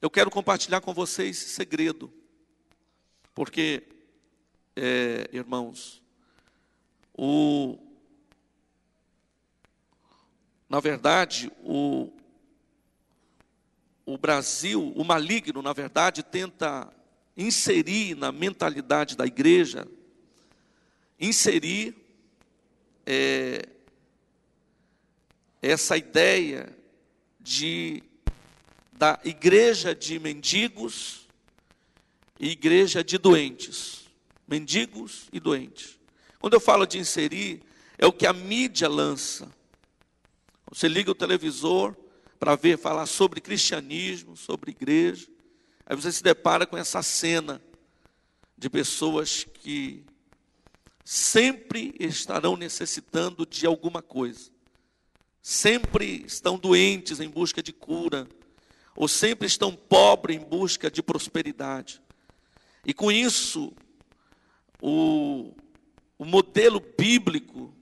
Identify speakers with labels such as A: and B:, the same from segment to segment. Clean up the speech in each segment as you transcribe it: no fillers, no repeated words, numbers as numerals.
A: Eu quero compartilhar com vocês esse segredo, porque, irmãos, na verdade, o Brasil, o maligno, na verdade, tenta inserir na mentalidade da igreja, inserir essa ideia da igreja de mendigos e igreja de doentes. Mendigos e doentes. Quando eu falo de inserir, é o que a mídia lança. Você liga o televisor para falar sobre cristianismo, sobre igreja. Aí você se depara com essa cena de pessoas que sempre estarão necessitando de alguma coisa. Sempre estão doentes em busca de cura. Ou sempre estão pobres em busca de prosperidade. E com isso, o modelo bíblico,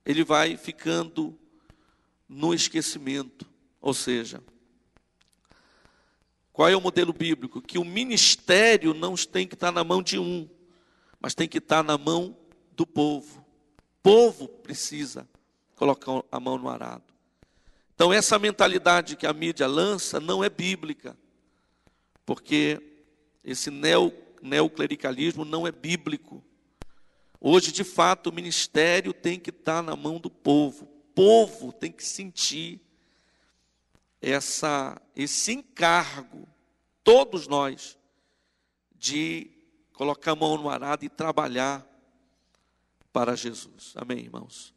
A: ele vai ficando no esquecimento. Ou seja, qual é o modelo bíblico? Que o ministério não tem que estar na mão de um, mas tem que estar na mão do povo. O povo precisa colocar a mão no arado. Então essa mentalidade que a mídia lança não é bíblica, porque esse neoclericalismo não é bíblico. Hoje, de fato, o ministério tem que estar na mão do povo. O povo tem que sentir esse encargo, todos nós, de colocar a mão no arado e trabalhar para Jesus. Amém, irmãos?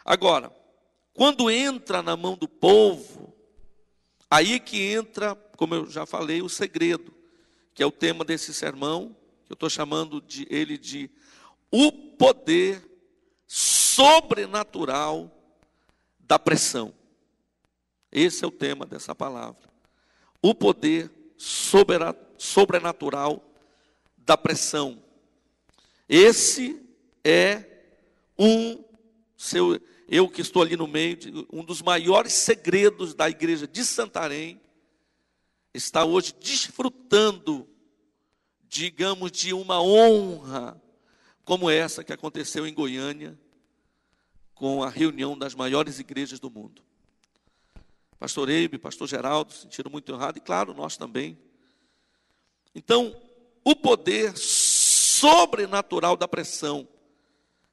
A: Agora, quando entra na mão do povo, aí que entra, como eu já falei, o segredo, que é o tema desse sermão, que eu estou chamando ele de o poder sobrenatural da pressão. Esse é o tema dessa palavra. O poder sobrenatural da pressão. Esse é eu que estou ali no meio, um dos maiores segredos da igreja de Santarém, está hoje desfrutando, digamos, de uma honra como essa que aconteceu em Goiânia, com a reunião das maiores igrejas do mundo. Pastor Eibe, pastor Geraldo se sentiram muito honrados, e claro, nós também. Então, o poder sobrenatural da pressão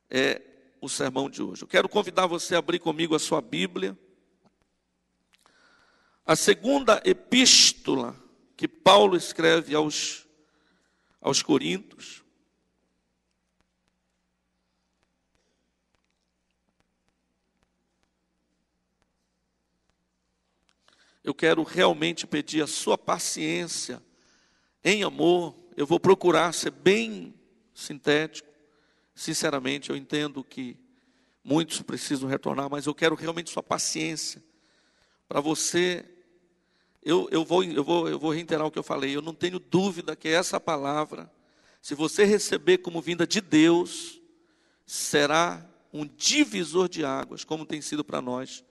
A: é o sermão de hoje. Eu quero convidar você a abrir comigo a sua Bíblia. A segunda epístola que Paulo escreve aos Coríntios. Eu quero realmente pedir a sua paciência, em amor. Eu vou procurar ser bem sintético. Sinceramente, eu entendo que muitos precisam retornar, mas eu quero realmente sua paciência. Para você, eu vou reiterar o que eu falei. Eu não tenho dúvida que essa palavra, se você receber como vinda de Deus, será um divisor de águas, como tem sido para nós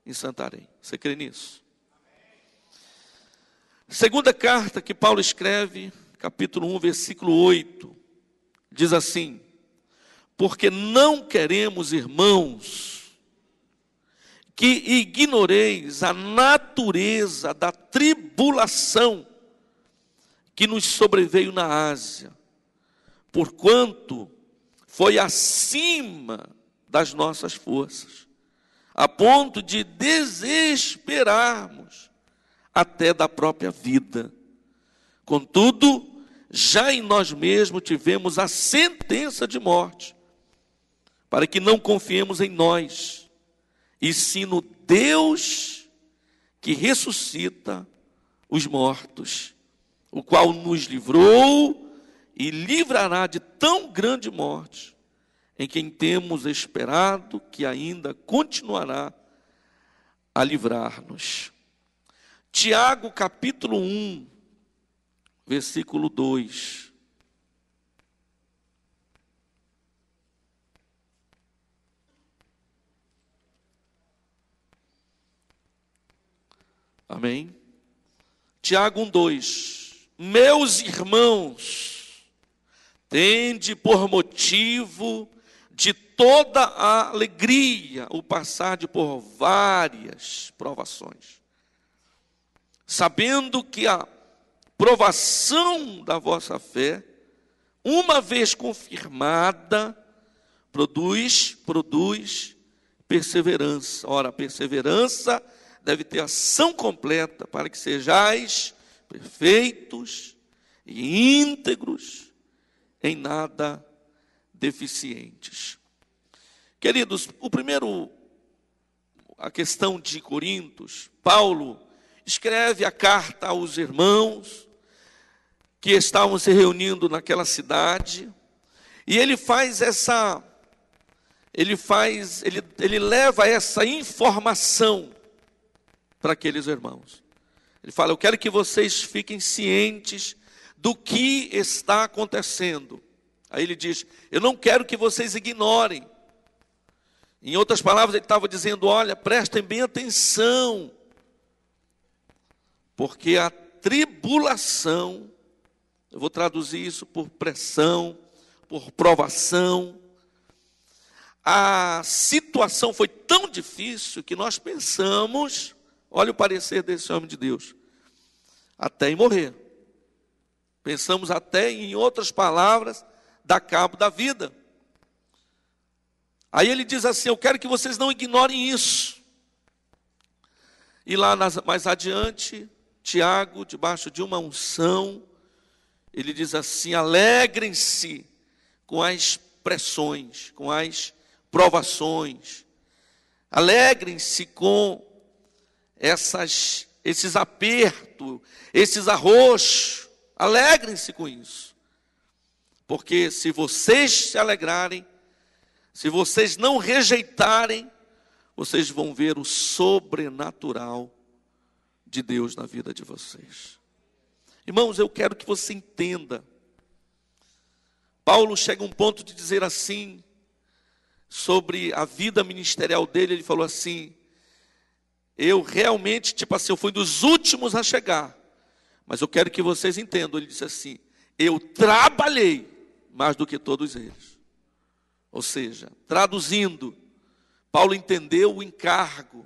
A: em Santarém. Você crê nisso? Segunda carta que Paulo escreve, capítulo 1, versículo 8, diz assim: porque não queremos, irmãos, que ignoreis a natureza da tribulação que nos sobreveio na Ásia, porquanto foi acima das nossas forças, a ponto de desesperarmos até da própria vida. Contudo, já em nós mesmos tivemos a sentença de morte, para que não confiemos em nós, e sim no Deus que ressuscita os mortos, o qual nos livrou e livrará de tão grande morte, em quem temos esperado que ainda continuará a livrar-nos. Tiago capítulo 1, versículo 2. Amém? Tiago 1:2. Meus irmãos, tende por motivo de toda a alegria o passar por várias provações, sabendo que a provação da vossa fé, uma vez confirmada, produz perseverança. Ora, a perseverança deve ter ação completa para que sejais perfeitos e íntegros, em nada deficientes. Queridos, a questão de Coríntios, Paulo escreve a carta aos irmãos que estavam se reunindo naquela cidade, e ele leva essa informação para aqueles irmãos. Ele fala: eu quero que vocês fiquem cientes do que está acontecendo. Aí ele diz: eu não quero que vocês ignorem. Em outras palavras, ele estava dizendo: olha, prestem bem atenção, porque a tribulação, eu vou traduzir isso por pressão, por provação, a situação foi tão difícil que nós pensamos, olha o parecer desse homem de Deus, até em morrer. Pensamos até, em outras palavras, dar cabo da vida. Aí ele diz assim: eu quero que vocês não ignorem isso. E lá mais adiante, Tiago, debaixo de uma unção, ele diz assim: alegrem-se com as pressões, com as provações, alegrem-se com esses apertos, esses arroxos, alegrem-se com isso, porque se vocês se alegrarem, se vocês não rejeitarem, vocês vão ver o sobrenatural de Deus na vida de vocês. Irmãos, eu quero que você entenda. Paulo chega a um ponto de dizer assim, sobre a vida ministerial dele, ele falou assim: eu realmente, eu fui dos últimos a chegar, mas eu quero que vocês entendam. Ele disse assim: eu trabalhei mais do que todos eles. Ou seja, traduzindo, Paulo entendeu o encargo,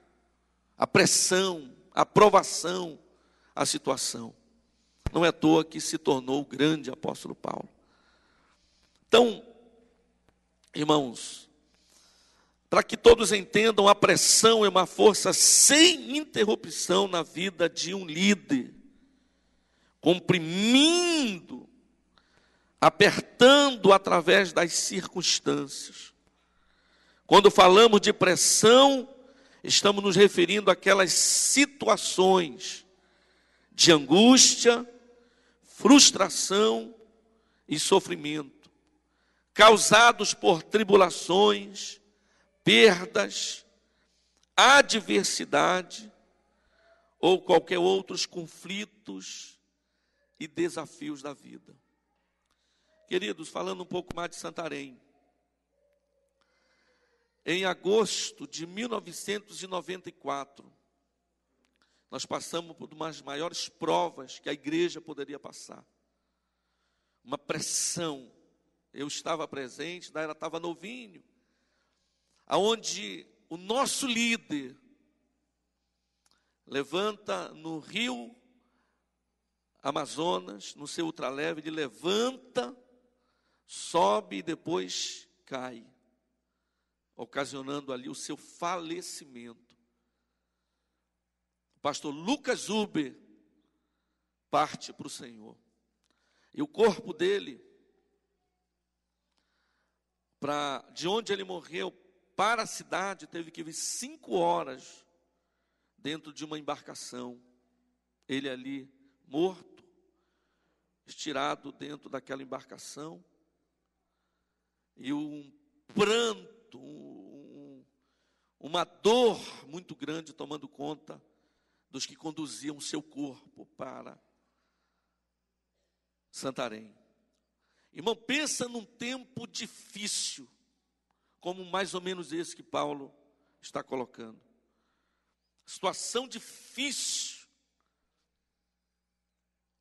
A: a pressão, a provação, a situação. Não é à toa que se tornou o grande apóstolo Paulo. Então, irmãos, para que todos entendam, a pressão é uma força sem interrupção na vida de um líder, comprimindo, apertando através das circunstâncias. Quando falamos de pressão, estamos nos referindo àquelas situações de angústia, frustração e sofrimento, causados por tribulações, perdas, adversidade ou qualquer outros conflitos e desafios da vida. Queridos, falando um pouco mais de Santarém, em agosto de 1994, nós passamos por uma das maiores provas que a igreja poderia passar. Uma pressão. Eu estava presente, daí ela estava novinho, aonde o nosso líder levanta no rio Amazonas, no seu ultraleve, ele levanta, sobe e depois cai, ocasionando ali o seu falecimento. O pastor Lucas Uber parte para o Senhor. E o corpo dele, de onde ele morreu para a cidade, teve que vir 5 horas dentro de uma embarcação. Ele ali morto, estirado dentro daquela embarcação, e um pranto, uma dor muito grande tomando conta dos que conduziam o seu corpo para Santarém. Irmão, pensa num tempo difícil, como mais ou menos esse que Paulo está colocando. Situação difícil.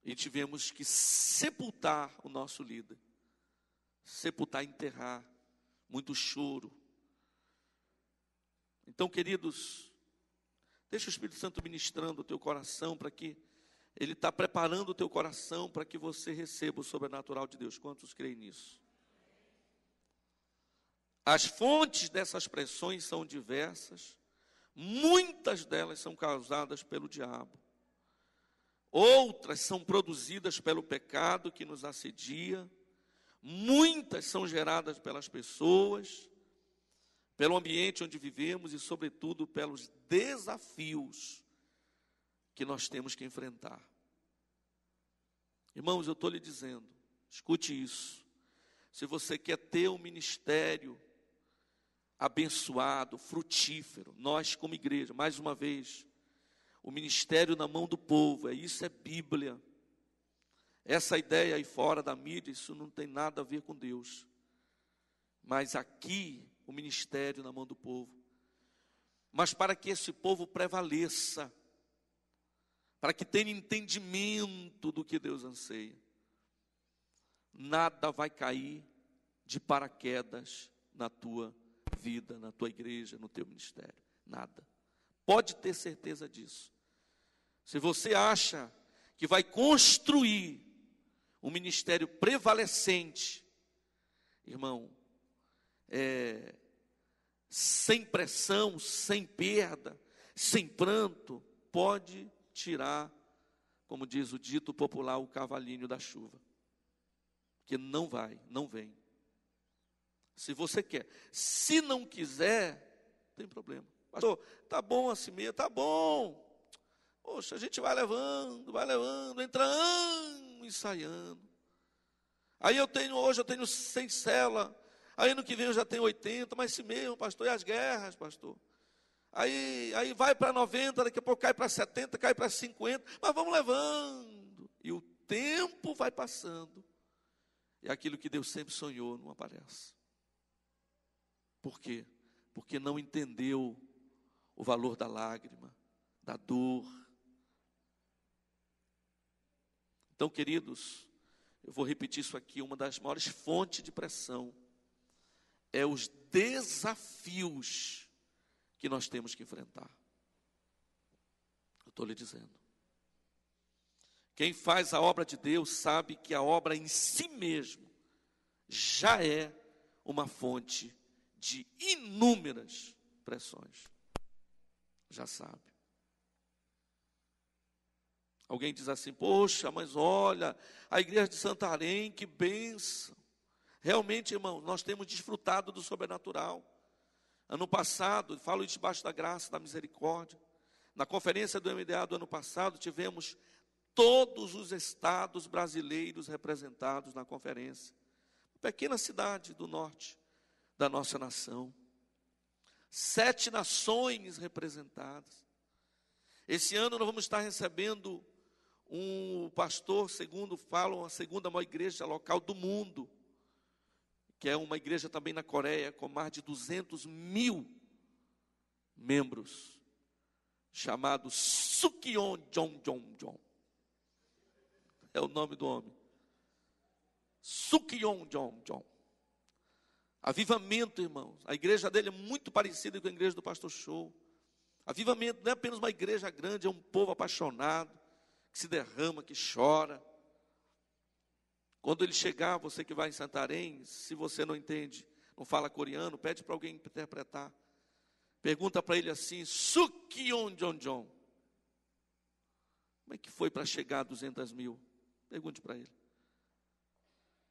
A: E tivemos que sepultar o nosso líder. Sepultar, enterrar. Muito choro. Então, queridos, deixa o Espírito Santo ministrando o teu coração para que Ele está preparando o teu coração para que você receba o sobrenatural de Deus. Quantos creem nisso? As fontes dessas pressões são diversas. Muitas delas são causadas pelo diabo. Outras são produzidas pelo pecado que nos assedia. Muitas são geradas pelas pessoas, pelo ambiente onde vivemos e, sobretudo, pelos desafios que nós temos que enfrentar. Irmãos, eu estou lhe dizendo, escute isso. Se você quer ter um ministério abençoado, frutífero, nós como igreja, mais uma vez, o ministério na mão do povo, isso é Bíblia. Essa ideia aí fora da mídia, isso não tem nada a ver com Deus. Mas aqui, o ministério na mão do povo. Mas para que esse povo prevaleça, para que tenha entendimento do que Deus anseia, nada vai cair de paraquedas na tua vida, na tua igreja, no teu ministério. Nada. Pode ter certeza disso. Se você acha que vai construir um ministério prevalecente, irmão, sem pressão, sem perda, sem pranto, pode tirar, como diz o dito popular, o cavalinho da chuva. Que não vai, não vem. Se você quer. Se não quiser, tem problema. Pastor, tá bom assim mesmo, tá bom. Poxa, a gente vai levando, entrando, ensaiando. Aí hoje eu tenho 100 células, aí ano que vem eu já tenho 80, mas se mesmo, pastor, e as guerras, pastor? Aí vai para 90, daqui a pouco cai para 70, cai para 50, mas vamos levando. E o tempo vai passando, e aquilo que Deus sempre sonhou não aparece. Por quê? Porque não entendeu o valor da lágrima, da dor. Então, queridos, eu vou repetir isso aqui, uma das maiores fontes de pressão é os desafios que nós temos que enfrentar. Eu estou lhe dizendo. Quem faz a obra de Deus sabe que a obra em si mesmo já é uma fonte de inúmeras pressões. Já sabe. Alguém diz assim, poxa, mas olha, a igreja de Santarém, que bênção. Realmente, irmão, nós temos desfrutado do sobrenatural. Ano passado, falo debaixo da graça, da misericórdia, na conferência do MDA do ano passado, tivemos todos os estados brasileiros representados na conferência. Uma pequena cidade do norte da nossa nação. 7 nações representadas. Esse ano nós vamos estar recebendo um pastor, segundo falam, a segunda maior igreja local do mundo, que é uma igreja também na Coreia, com mais de 200 mil membros, chamado Sukyeon Jong. É o nome do homem. Sukyeon Jong. Avivamento, irmãos. A igreja dele é muito parecida com a igreja do pastor Show. Avivamento não é apenas uma igreja grande, é um povo apaixonado, que se derrama, que chora. Quando ele chegar, você que vai em Santarém, se você não entende, não fala coreano, pede para alguém interpretar. Pergunta para ele assim, Sukyeon Jong. Como é que foi para chegar a 200 mil? Pergunte para ele.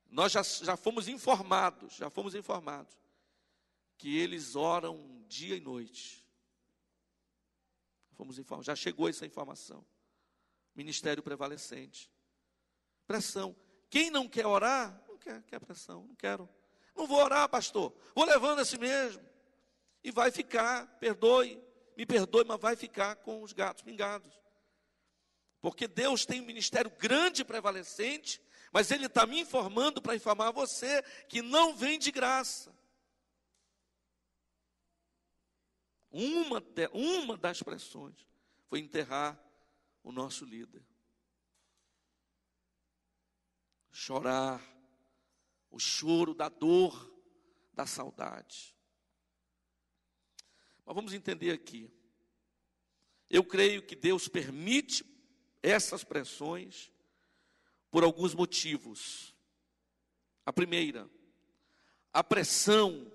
A: Nós já fomos informados que eles oram dia e noite. Fomos informados, já chegou essa informação. Ministério prevalecente. Pressão. Quem não quer orar, não quer pressão, não quero. Não vou orar, pastor, vou levando assim mesmo. E vai ficar, me perdoe, mas vai ficar com os gatos pingados. Porque Deus tem um ministério grande e prevalecente, mas Ele está me informando para informar você que não vem de graça. Uma das pressões foi enterrar o nosso líder. chorar, o choro da dor, da saudade. Mas vamos entender aqui. Eu creio que Deus permite essas pressões por alguns motivos. A primeira, a pressão,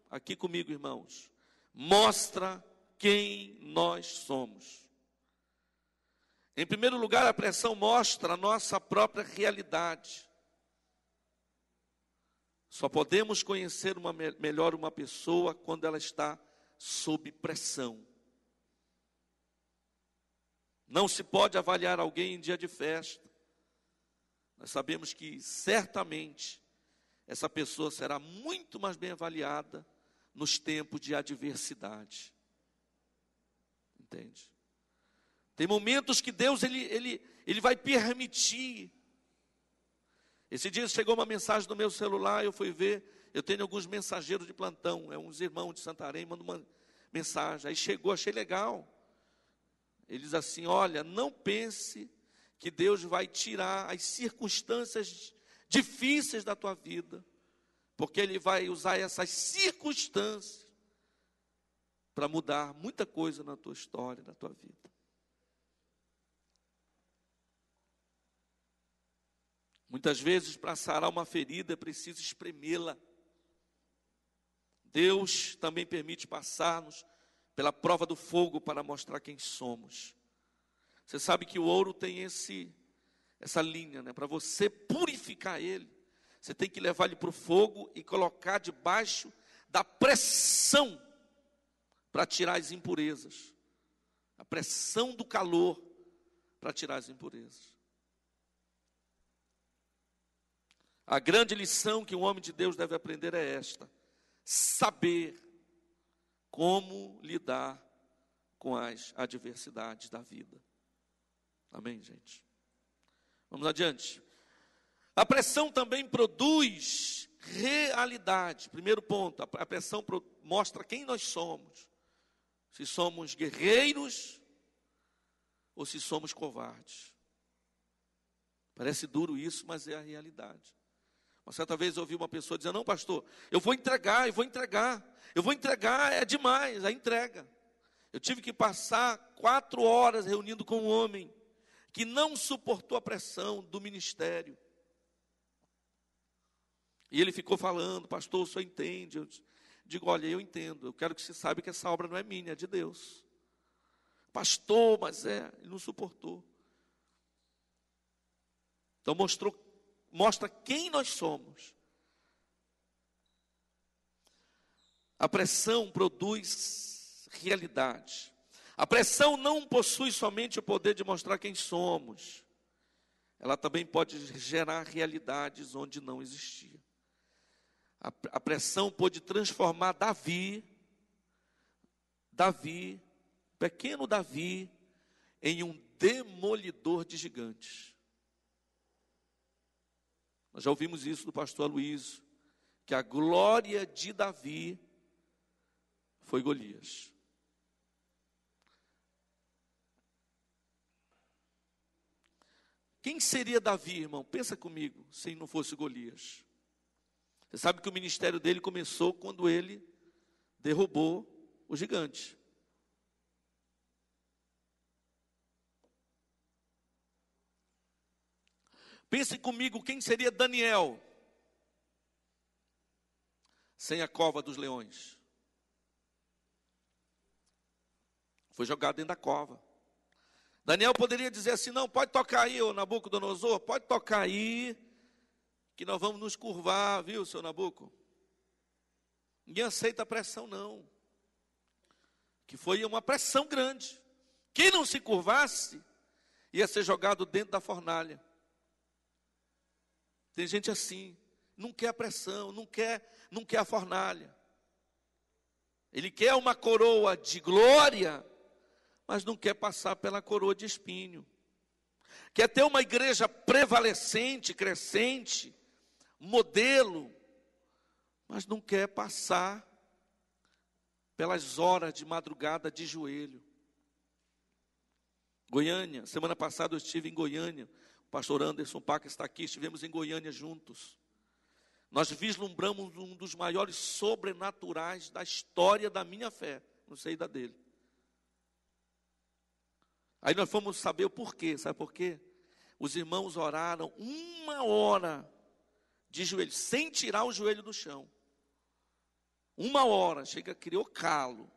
A: aqui comigo, irmãos, mostra quem nós somos. Em primeiro lugar, a pressão mostra a nossa própria realidade. Só podemos conhecer melhor uma pessoa quando ela está sob pressão. Não se pode avaliar alguém em dia de festa. Nós sabemos que certamente essa pessoa será muito mais bem avaliada nos tempos de adversidade. Entende? Tem momentos que Deus ele vai permitir. Esse dia chegou uma mensagem no meu celular, eu fui ver, eu tenho alguns mensageiros de plantão, uns irmãos de Santarém, mandam uma mensagem. Aí chegou, achei legal. Ele diz assim: olha, não pense que Deus vai tirar as circunstâncias difíceis da tua vida, porque Ele vai usar essas circunstâncias para mudar muita coisa na tua história, na tua vida. Muitas vezes, para sarar uma ferida, é preciso espremê-la. Deus também permite passarmos pela prova do fogo para mostrar quem somos. Você sabe que o ouro tem essa linha, né? Para você purificar ele, você tem que levar ele para o fogo e colocar debaixo da pressão para tirar as impurezas. A pressão do calor para tirar as impurezas. A grande lição que um homem de Deus deve aprender é esta: saber como lidar com as adversidades da vida. Amém, gente? Vamos adiante. A pressão também produz realidade. Primeiro ponto, a pressão mostra quem nós somos. Se somos guerreiros ou se somos covardes. Parece duro isso, mas é a realidade. Uma certa vez eu ouvi uma pessoa dizer: não, pastor, eu vou entregar, é demais, a entrega. Eu tive que passar 4 horas reunindo com um homem que não suportou a pressão do ministério. E ele ficou falando: pastor, o senhor entende? Eu digo: olha, eu entendo, eu quero que você saiba que essa obra não é minha, é de Deus. Pastor, mas ele não suportou. Então mostra quem nós somos. A pressão produz realidade. A pressão não possui somente o poder de mostrar quem somos. Ela também pode gerar realidades onde não existia. A pressão pode transformar pequeno Davi, em um demolidor de gigantes. Nós já ouvimos isso do pastor Aloysio, que a glória de Davi foi Golias. Quem seria Davi, irmão? Pensa comigo, se não fosse Golias. Você sabe que o ministério dele começou quando ele derrubou o gigante. Pense comigo, quem seria Daniel sem a cova dos leões? Foi jogado dentro da cova. Daniel poderia dizer assim: não, pode tocar aí, ô Nabucodonosor, pode tocar aí, que nós vamos nos curvar, viu, seu Nabuco? Ninguém aceita a pressão, não. Que foi uma pressão grande. Quem não se curvasse, ia ser jogado dentro da fornalha. Tem gente assim, não quer a pressão, não quer a fornalha. Ele quer uma coroa de glória, mas não quer passar pela coroa de espinho. Quer ter uma igreja prevalecente, crescente, modelo, mas não quer passar pelas horas de madrugada de joelho. Goiânia, semana passada eu estive em Goiânia. O pastor Anderson Paca está aqui, estivemos em Goiânia juntos. Nós vislumbramos um dos maiores sobrenaturais da história da minha fé, não sei da dele. Aí nós fomos saber o porquê, sabe por quê? Os irmãos oraram 1 hora de joelho, sem tirar o joelho do chão. 1 hora, criou calo.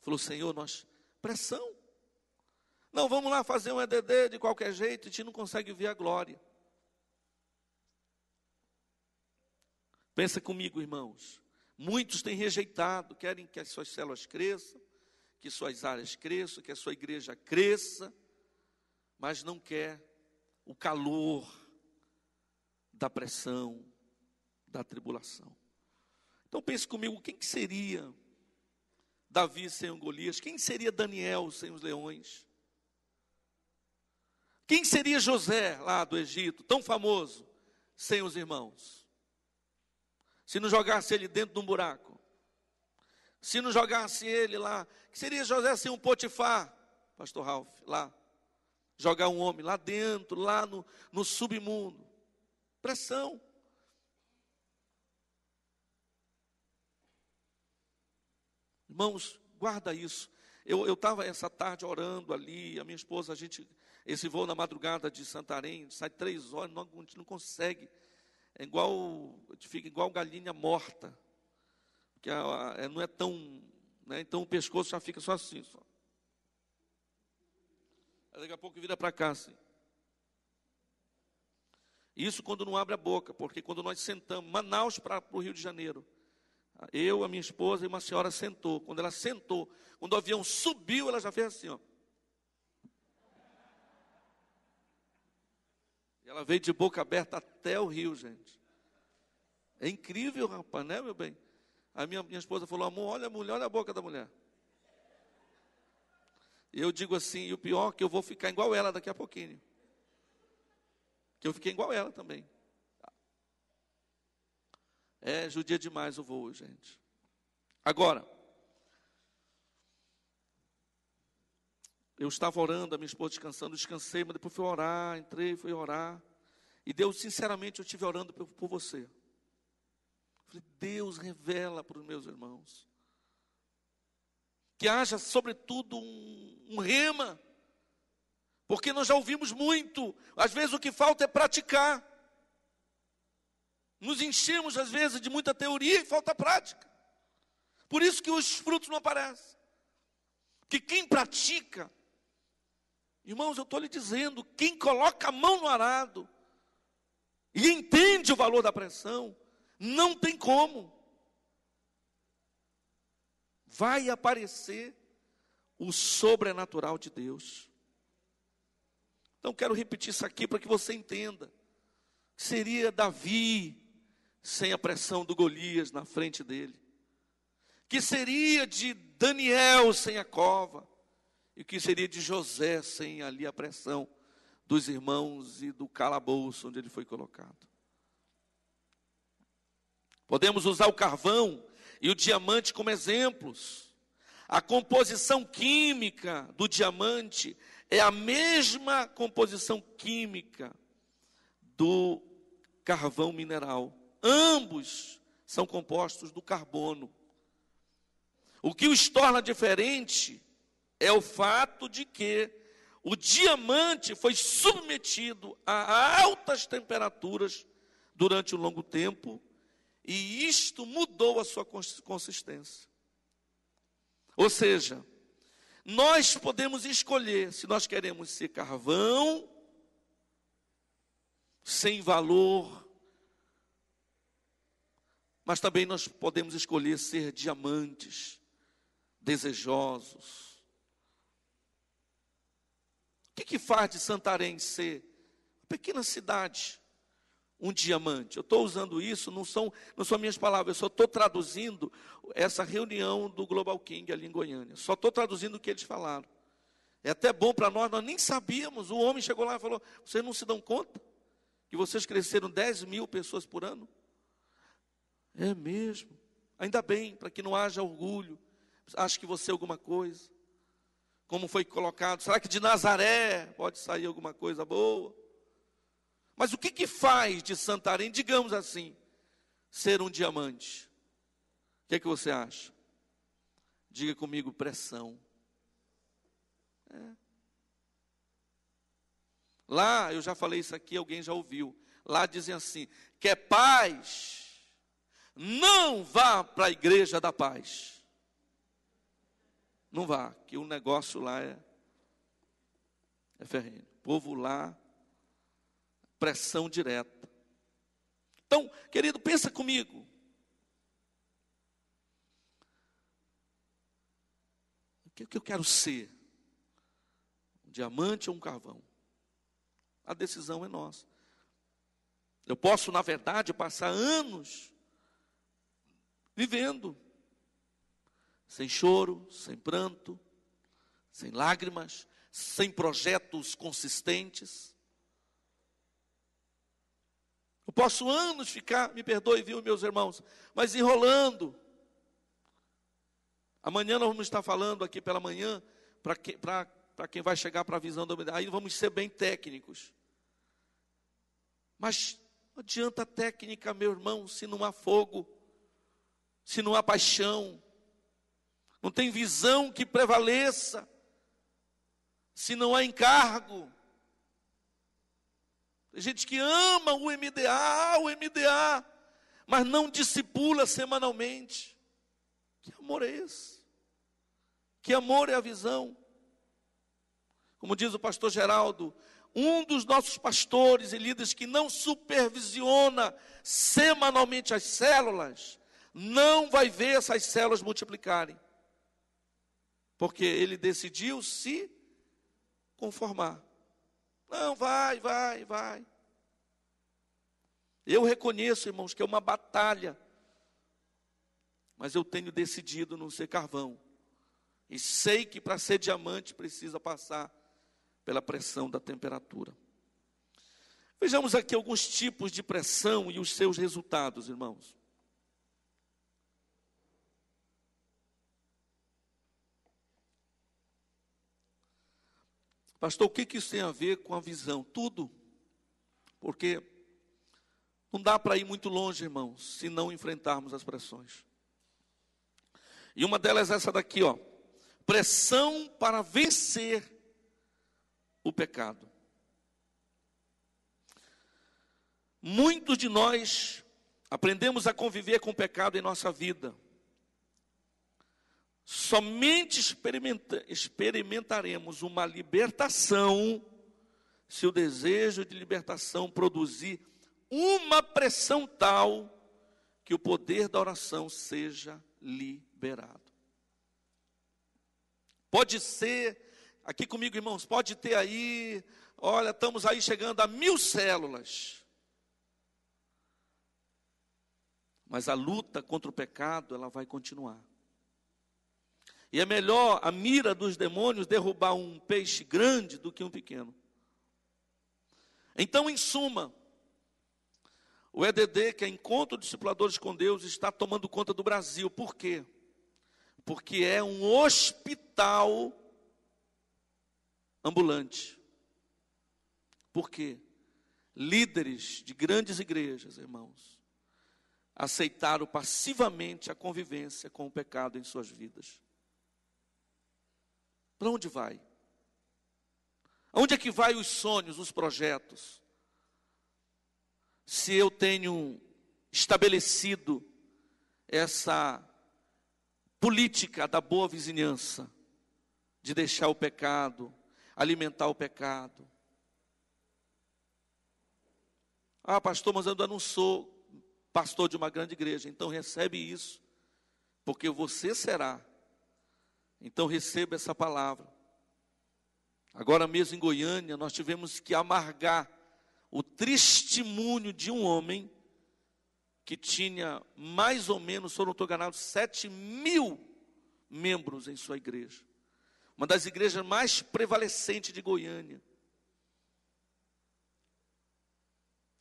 A: Falou, Senhor, pressão. Não, vamos lá fazer um EDD de qualquer jeito, a gente não consegue ver a glória. Pensa comigo, irmãos. Muitos têm rejeitado, querem que as suas células cresçam, que suas áreas cresçam, que a sua igreja cresça, mas não quer o calor da pressão, da tribulação. Então pense comigo, quem que seria Davi sem o Golias? Quem seria Daniel sem os leões? Quem seria José lá do Egito, tão famoso, sem os irmãos? Se não jogasse ele dentro de um buraco, se não jogasse ele lá, que seria José sem um Potifar, pastor Ralph, lá, jogar um homem lá dentro, lá no submundo, pressão. Irmãos, guarda isso. Eu estava essa tarde orando ali, a minha esposa, esse voo na madrugada de Santarém, sai 3 horas, a gente não consegue. Fica igual galinha morta, que não é tão, né, então o pescoço já fica só assim, só. Aí daqui a pouco vira para cá assim. Isso quando não abre a boca, porque quando nós sentamos, Manaus para o Rio de Janeiro, eu, a minha esposa e uma senhora sentou. Quando ela sentou, quando o avião subiu, ela já fez assim, ó. E ela veio de boca aberta até o Rio, gente. É incrível, rapaz, né, meu bem? A minha esposa falou, amor, olha a mulher, olha a boca da mulher. E eu digo assim, e o pior é que eu vou ficar igual ela daqui a pouquinho. Que eu fiquei igual ela também. É, judia demais o voo, gente. Agora, eu estava orando, a minha esposa descansando, descansei, mas depois fui orar, fui orar. E Deus, sinceramente, eu estive orando por você. Falei, Deus, revela para os meus irmãos. Que haja, sobretudo, um rema. Porque nós já ouvimos muito. Às vezes o que falta é praticar. Nos enchemos, às vezes, de muita teoria e falta prática. Por isso que os frutos não aparecem. Que quem pratica, irmãos, eu estou lhe dizendo, quem coloca a mão no arado e entende o valor da pressão, não tem como. Vai aparecer o sobrenatural de Deus. Então quero repetir isso aqui para que você entenda. Seria Davi sem a pressão do Golias na frente dele. Que seria de Daniel sem a cova. E que seria de José sem ali a pressão dos irmãos e do calabouço onde ele foi colocado. Podemos usar o carvão e o diamante como exemplos. A composição química do diamante é a mesma composição química do carvão mineral. Ambos são compostos do carbono. O que os torna diferente é o fato de que o diamante foi submetido a altas temperaturas durante um longo tempo, e isto mudou a sua consistência. Ou seja, nós podemos escolher se nós queremos ser carvão, sem valor, mas também nós podemos escolher ser diamantes, desejosos. O que faz de Santarém ser uma pequena cidade, um diamante? Eu estou usando isso, não são minhas palavras, eu só estou traduzindo essa reunião do Global King ali em Goiânia. Só estou traduzindo o que eles falaram. É até bom para nós nem sabíamos. O homem chegou lá e falou, vocês não se dão conta que vocês cresceram 10.000 pessoas por ano? É mesmo. Ainda bem, para que não haja orgulho. Acho que você é alguma coisa. Como foi colocado, será que de Nazaré pode sair alguma coisa boa? Mas o que faz de Santarém, digamos assim, ser um diamante? O que é que você acha? Diga comigo, pressão. Lá, eu já falei isso aqui, alguém já ouviu. Lá dizem assim: quer paz, não vá para a igreja da paz. Não vá, que o negócio lá é ferrenho. O povo lá, pressão direta. Então, querido, pensa comigo. O que eu quero ser? Um diamante ou um carvão? A decisão é nossa. Eu posso, na verdade, passar anos vivendo sem choro, sem pranto, sem lágrimas, sem projetos consistentes. Eu posso anos ficar, me perdoe, viu, meus irmãos, mas enrolando. Amanhã nós vamos estar falando aqui pela manhã, para quem vai chegar para a visão da humanidade, aí vamos ser bem técnicos. Mas não adianta técnica, meu irmão, se não há fogo, se não há paixão, não tem visão que prevaleça, se não há encargo. Tem gente que ama o MDA, mas não discipula semanalmente. Que amor é esse? Que amor é a visão? Como diz o pastor Geraldo, um dos nossos pastores e líderes que não supervisiona semanalmente as células, não vai ver essas células multiplicarem. Porque ele decidiu se conformar. Não, vai. Eu reconheço, irmãos, que é uma batalha. Mas eu tenho decidido não ser carvão. E sei que para ser diamante precisa passar pela pressão da temperatura. Vejamos aqui alguns tipos de pressão e os seus resultados, irmãos. Pastor, o que isso tem a ver com a visão? Tudo. Porque não dá para ir muito longe, irmãos, se não enfrentarmos as pressões. E uma delas é essa daqui, ó. Pressão para vencer o pecado. Muitos de nós aprendemos a conviver com o pecado em nossa vida. Somente experimentaremos uma libertação se o desejo de libertação produzir uma pressão tal que o poder da oração seja liberado. Pode ser, aqui comigo, irmãos, pode ter aí, olha, estamos aí chegando a 1000 células. Mas a luta contra o pecado, ela vai continuar. E é melhor a mira dos demônios derrubar um peixe grande do que um pequeno. Então, em suma, o EDD, que é Encontro de Discipuladores com Deus, está tomando conta do Brasil. Por quê? Porque é um hospital ambulante. Por quê? Líderes de grandes igrejas, irmãos, aceitaram passivamente a convivência com o pecado em suas vidas. Para onde vai? Aonde é que vai os sonhos, os projetos? Se eu tenho estabelecido essa política da boa vizinhança, de deixar o pecado, alimentar o pecado. Ah, pastor, mas eu ainda não sou pastor de uma grande igreja. Então recebe isso, porque você será. Então receba essa palavra. Agora mesmo em Goiânia, nós tivemos que amargar o testemunho de um homem que tinha mais ou menos, se eu não estou enganado, 7.000 membros em sua igreja. Uma das igrejas mais prevalecentes de Goiânia.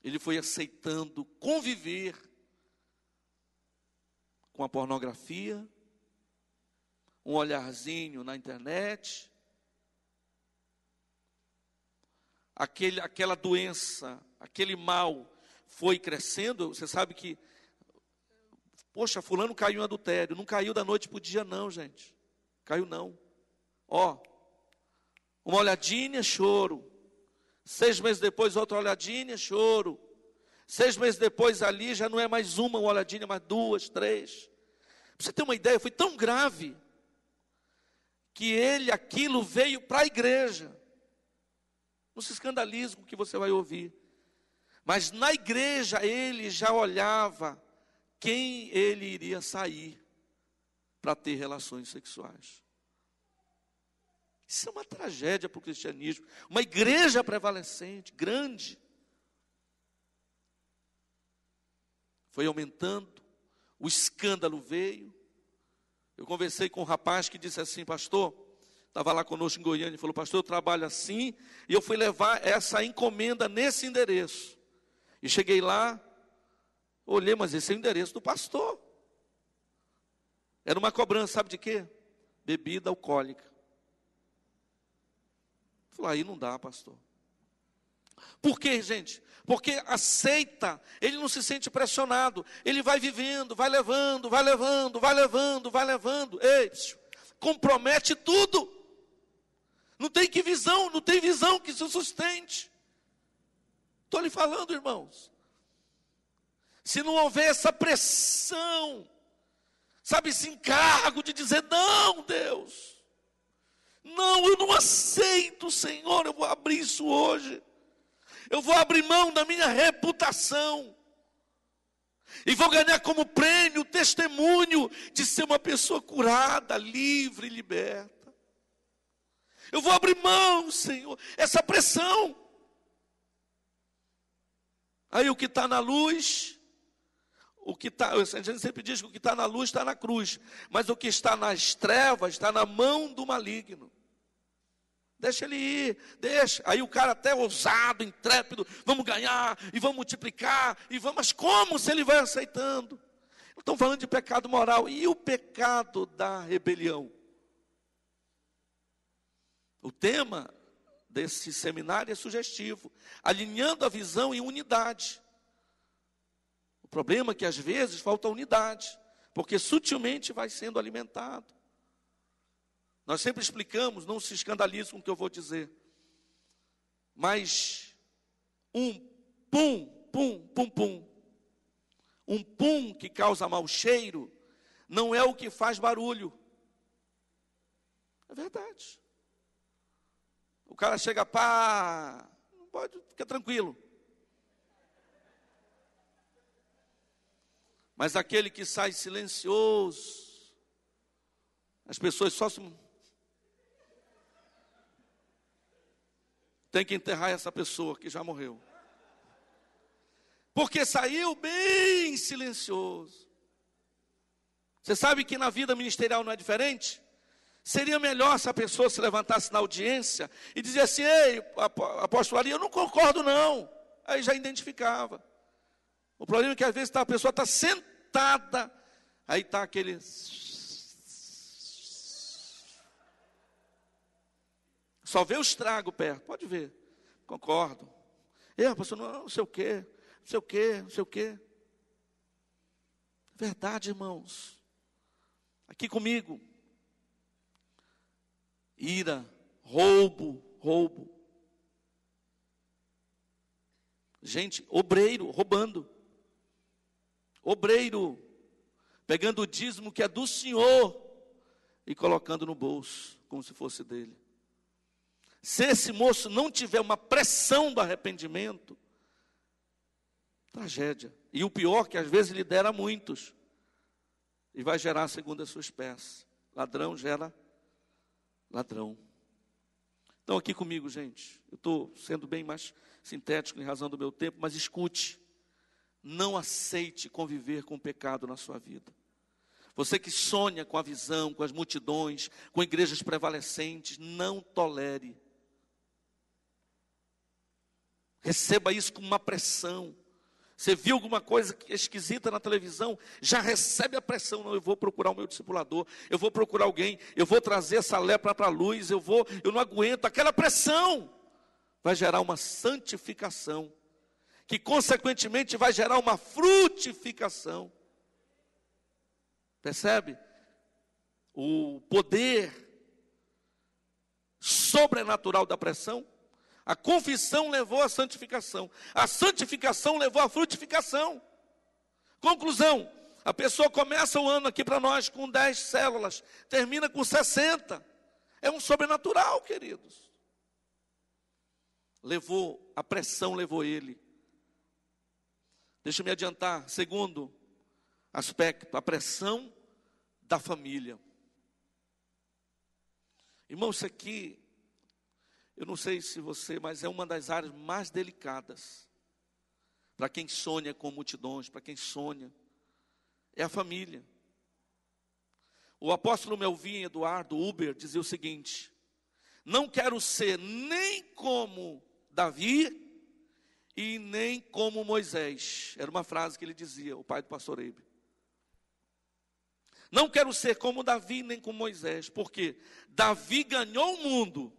A: Ele foi aceitando conviver com a pornografia, um olharzinho na internet, aquela doença aquele mal foi crescendo, você sabe que, poxa, fulano caiu em adultério. Não caiu da noite para o dia não, gente. Caiu não. Ó, uma olhadinha, choro. 6 meses depois, outra olhadinha, choro. 6 meses depois ali, já não é mais uma olhadinha, mas 2, 3. Para você ter uma ideia, foi tão grave, que aquilo veio para a igreja. Não se escandalize com o que você vai ouvir. Mas na igreja ele já olhava quem ele iria sair para ter relações sexuais. Isso é uma tragédia para o cristianismo. Uma igreja prevalecente, grande. Foi aumentando, o escândalo veio. Eu conversei com um rapaz que disse assim: pastor, estava lá conosco em Goiânia, e falou: pastor, eu trabalho assim, e eu fui levar essa encomenda nesse endereço. E cheguei lá, olhei, mas esse é o endereço do pastor. Era uma cobrança, sabe de quê? Bebida alcoólica. Falei: aí não dá, pastor. Por quê, gente? Porque aceita, ele não se sente pressionado, ele vai vivendo, vai levando, vai levando, vai levando, vai levando. Ei, compromete tudo. Não tem visão, não tem visão que se sustente. Estou lhe falando, irmãos. Se não houver essa pressão, sabe, esse encargo de dizer: não, Deus, não, eu não aceito, Senhor, eu vou abrir isso hoje. Eu vou abrir mão da minha reputação. E vou ganhar como prêmio o testemunho de ser uma pessoa curada, livre, liberta. Eu vou abrir mão, Senhor, essa pressão. Aí o que está na luz, a gente sempre diz que o que está na luz está na cruz. Mas o que está nas trevas está na mão do maligno. Deixa ele ir, deixa. Aí o cara até ousado, intrépido: vamos ganhar, e vamos multiplicar, e vamos. Mas como se ele vai aceitando? Estão falando de pecado moral. E o pecado da rebelião? O tema desse seminário é sugestivo: alinhando a visão em unidade. O problema é que às vezes falta unidade, porque sutilmente vai sendo alimentado. Nós sempre explicamos, não se escandalize com o que eu vou dizer, mas um pum que causa mau cheiro, não é o que faz barulho. É verdade. O cara chega, pá, não pode, fica tranquilo. Mas aquele que sai silencioso, as pessoas só se... Tem que enterrar essa pessoa que já morreu. Porque saiu bem silencioso. Você sabe que na vida ministerial não é diferente? Seria melhor se a pessoa se levantasse na audiência e dizia assim: ei, apóstolo Ari, eu não concordo não. Aí já identificava. O problema é que às vezes a pessoa está sentada, aí está aquele... Só vê o estrago perto, pode ver. Concordo. Pastor, não sei o quê, não sei o quê, não sei o quê. Verdade, irmãos. Aqui comigo. Ira, roubo. Gente, obreiro, roubando. Obreiro, pegando o dízimo que é do Senhor e colocando no bolso, como se fosse dele. Se esse moço não tiver uma pressão do arrependimento, tragédia. E o pior, que às vezes lidera muitos, e vai gerar segundo as suas peças. Ladrão gera ladrão. Então aqui comigo, gente, eu estou sendo bem mais sintético em razão do meu tempo, mas escute, não aceite conviver com o pecado na sua vida. Você que sonha com a visão, com as multidões, com igrejas prevalecentes, não tolere. Receba isso como uma pressão. Você viu alguma coisa esquisita na televisão, já recebe a pressão: não, eu vou procurar o meu discipulador, eu vou procurar alguém, eu vou trazer essa lepra para a luz, eu não aguento. Aquela pressão vai gerar uma santificação. que consequentemente vai gerar uma frutificação. Percebe? O poder sobrenatural da pressão. A confissão levou à santificação. A santificação levou à frutificação. Conclusão: a pessoa começa o ano aqui para nós com 10 células, termina com 60. É um sobrenatural, queridos. A pressão levou ele. Deixa eu me adiantar. Segundo aspecto, a pressão da família. Irmão, isso aqui, eu não sei se você, mas é uma das áreas mais delicadas. Para quem sonha com multidões, para quem sonha, é a família. O apóstolo Melvin Eduardo Huber dizia o seguinte: não quero ser nem como Davi e nem como Moisés. Era uma frase que ele dizia, o pai do pastor Eibe. Não quero ser como Davi nem como Moisés, porque Davi ganhou o mundo,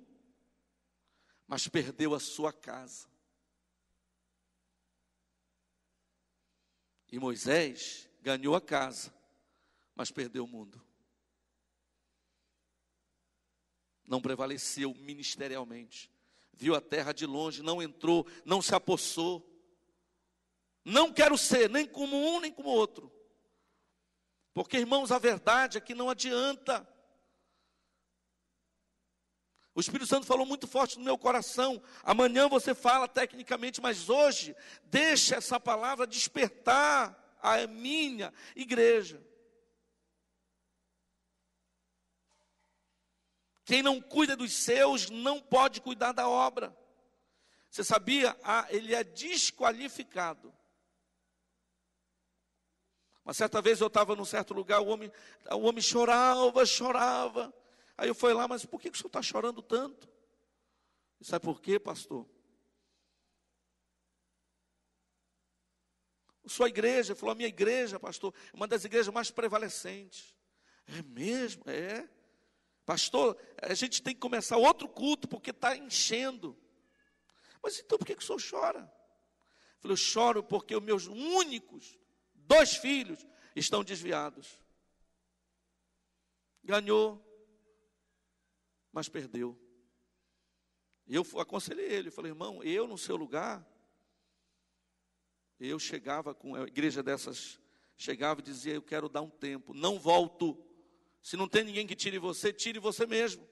A: mas perdeu a sua casa. E Moisés ganhou a casa, mas perdeu o mundo. Não prevaleceu ministerialmente. Viu a terra de longe, não entrou, não se apossou. Não quero ser nem como um nem como outro. Porque, irmãos, a verdade é que não adianta. O Espírito Santo falou muito forte no meu coração. Amanhã você fala tecnicamente, mas hoje, deixa essa palavra despertar a minha igreja. Quem não cuida dos seus, não pode cuidar da obra. Você sabia? Ele é desqualificado. Uma certa vez eu estava num certo lugar, o homem chorava. Aí eu fui lá, mas por que o senhor está chorando tanto? E sabe por quê, pastor? Sua igreja, falou, a minha igreja, pastor, é uma das igrejas mais prevalecentes. É mesmo? É. Pastor, a gente tem que começar outro culto, porque está enchendo. Mas então por que o senhor chora? Eu falei, eu choro porque os meus únicos 2 filhos estão desviados. Ganhou, mas perdeu. E eu aconselhei ele, falei, irmão, eu no seu lugar, eu chegava com a igreja dessas, chegava e dizia, eu quero dar um tempo, não volto. Se não tem ninguém que tire você mesmo.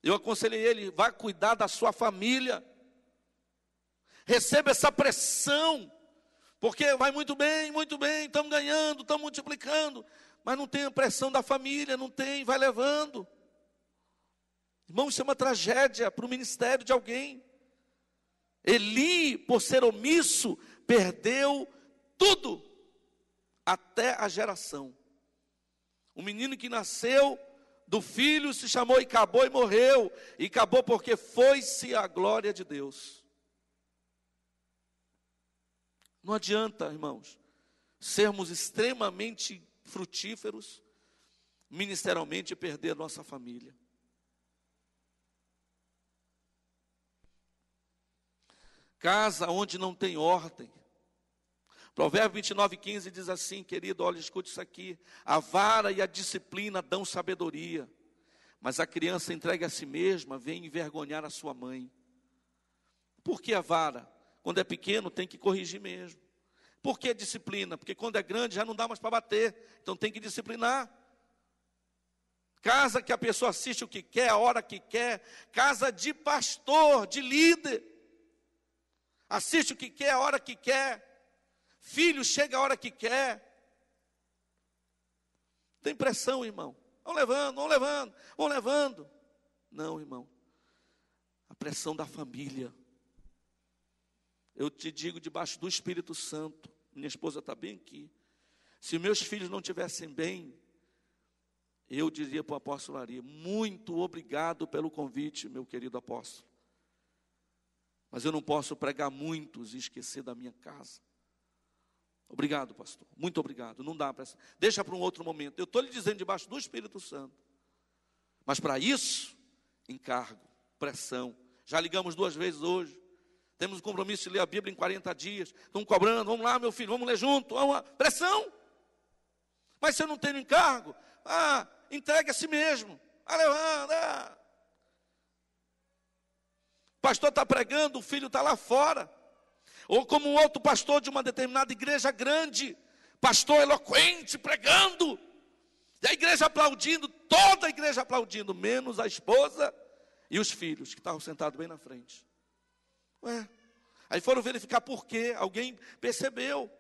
A: Eu aconselhei ele, vá cuidar da sua família. Receba essa pressão. Porque vai muito bem, estamos ganhando, estamos multiplicando. Mas não tem a pressão da família, não tem, vai levando. Irmão, isso é uma tragédia para o ministério de alguém. Eli, por ser omisso, perdeu tudo. Até a geração. O menino que nasceu do filho se chamou Icabô e morreu. E acabou porque foi-se a glória de Deus. Não adianta, irmãos, sermos extremamente frutíferos ministerialmente e perder a nossa família. Casa onde não tem ordem. Provérbio 29:15 diz assim, querido, olha, escute isso aqui. A vara e a disciplina dão sabedoria, mas a criança entregue a si mesma vem envergonhar a sua mãe. Por que a vara? Quando é pequeno tem que corrigir mesmo. Por que a disciplina? Porque quando é grande já não dá mais para bater, então tem que disciplinar. Casa que a pessoa assiste o que quer, a hora que quer. Casa de pastor, de líder. Assiste o que quer, a hora que quer. Filho chega a hora que quer. Tem pressão, irmão. Vão levando. Não, irmão. A pressão da família. Eu te digo debaixo do Espírito Santo. Minha esposa está bem aqui. Se meus filhos não estivessem bem, eu diria para o apóstolo Ari, muito obrigado pelo convite, meu querido apóstolo. Mas eu não posso pregar muitos e esquecer da minha casa. Obrigado, pastor. Muito obrigado. Não dá para... Deixa para um outro momento. Eu estou lhe dizendo debaixo do Espírito Santo. Mas para isso, encargo, pressão. Já ligamos 2 vezes hoje. Temos um compromisso de ler a Bíblia em 40 dias. Estão cobrando, vamos lá, meu filho, vamos ler junto. Vamos lá. Pressão. Mas se eu não tenho encargo, entregue a si mesmo. Levanta. O pastor está pregando, o filho está lá fora. Ou como um outro pastor de uma determinada igreja grande, pastor eloquente, pregando. E a igreja aplaudindo, toda a igreja aplaudindo, menos a esposa e os filhos, que estavam sentados bem na frente. Aí foram verificar por quê, alguém percebeu.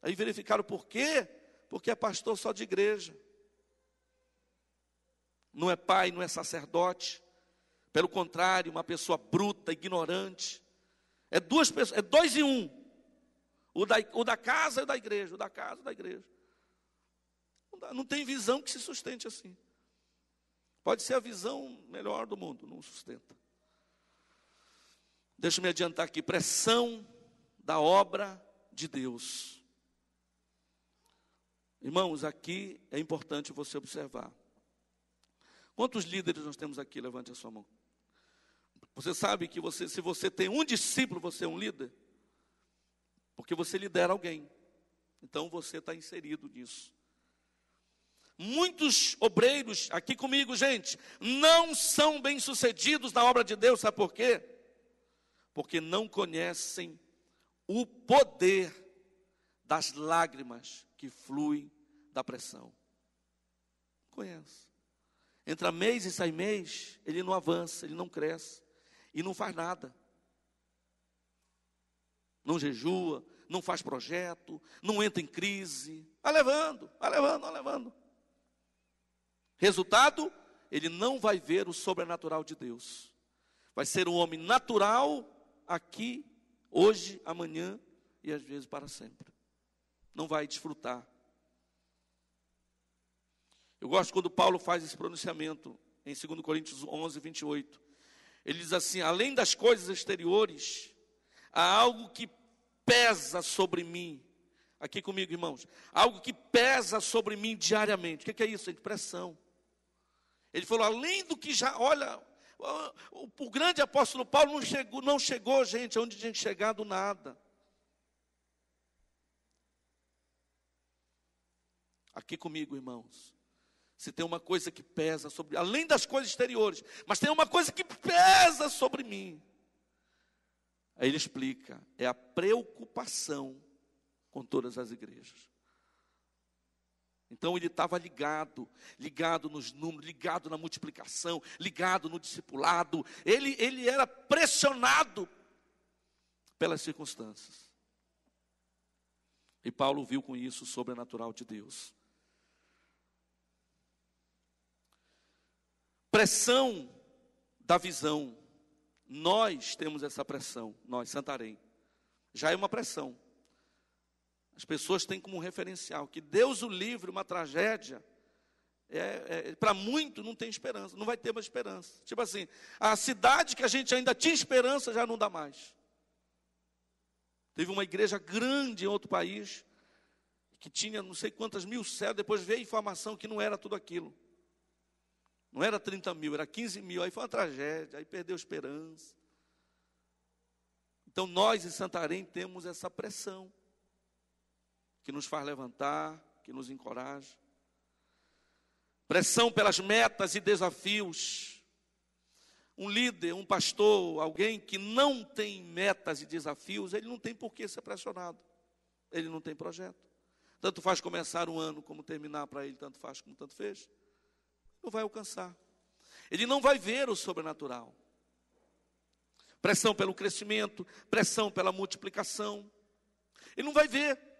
A: Aí verificaram por quê, porque é pastor só de igreja. Não é pai, não é sacerdote. Pelo contrário, uma pessoa bruta, ignorante. É duas pessoas, é dois em um. O da casa e o da igreja, o da casa e da igreja. Não tem visão que se sustente assim. Pode ser a visão melhor do mundo, não sustenta. Deixa eu me adiantar aqui, pressão da obra de Deus. Irmãos, aqui é importante você observar. Quantos líderes nós temos aqui? Levante a sua mão. Você sabe que se você tem um discípulo, você é um líder? Porque você lidera alguém. Então você está inserido nisso. Muitos obreiros, aqui comigo, gente, não são bem-sucedidos na obra de Deus, sabe por quê? Porque não conhecem o poder das lágrimas que fluem da pressão. Conhece. Entra mês e sai mês, ele não avança, ele não cresce e não faz nada. Não jejua, não faz projeto, não entra em crise. Vai levando. Resultado, ele não vai ver o sobrenatural de Deus. Vai ser um homem natural aqui, hoje, amanhã e às vezes para sempre. Não vai desfrutar. Eu gosto quando Paulo faz esse pronunciamento em 2 Coríntios 11, 28. Ele diz assim: além das coisas exteriores, há algo que pesa sobre mim. Aqui comigo, irmãos. Algo que pesa sobre mim diariamente. O que é isso, gente? Pressão. Ele falou, além do que já, olha, o grande apóstolo Paulo não chegou, gente, onde tinha chegado nada. Aqui comigo, irmãos. Se tem uma coisa que pesa sobre, além das coisas exteriores, mas tem uma coisa que pesa sobre mim. Aí ele explica, é a preocupação com todas as igrejas. Então ele estava ligado nos números, ligado na multiplicação, ligado no discipulado. Ele era pressionado pelas circunstâncias. E Paulo viu com isso o sobrenatural de Deus. Pressão da visão. Nós temos essa pressão, nós, Santarém. Já é uma pressão. As pessoas têm como referencial que Deus o livre, uma tragédia, para muito não tem esperança, não vai ter mais esperança. Tipo assim, a cidade que a gente ainda tinha esperança já não dá mais. Teve uma igreja grande em outro país, que tinha não sei quantas mil células, depois veio a informação que não era tudo aquilo. Não era 30 mil, era 15 mil, aí foi uma tragédia, aí perdeu a esperança. Então nós em Santarém temos essa pressão, que nos faz levantar, que nos encoraja. Pressão pelas metas e desafios. Um líder, um pastor, alguém que não tem metas e desafios, ele não tem por que ser pressionado. Ele não tem projeto. Tanto faz começar um ano como terminar para ele, tanto faz como tanto fez. Não vai alcançar. Ele não vai ver o sobrenatural. Pressão pelo crescimento, pressão pela multiplicação. Ele não vai ver.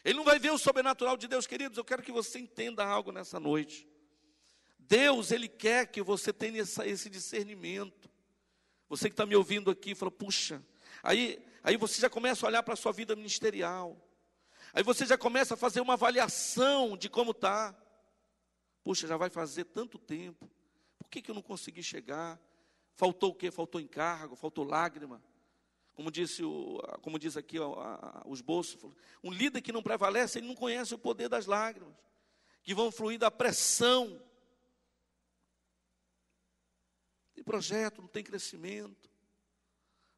A: Ele não vai ver o sobrenatural de Deus, queridos. Eu quero que você entenda algo nessa noite. Deus, Ele quer que você tenha esse discernimento. Você que está me ouvindo aqui, fala, puxa, aí você já começa a olhar para a sua vida ministerial. Aí você já começa a fazer uma avaliação de como está. Puxa, já vai fazer tanto tempo. Por que eu não consegui chegar? Faltou o quê? Faltou encargo, faltou lágrima. Como diz aqui o esboço, um líder que não prevalece, ele não conhece o poder das lágrimas, que vão fluir da pressão. Tem projeto, não tem crescimento.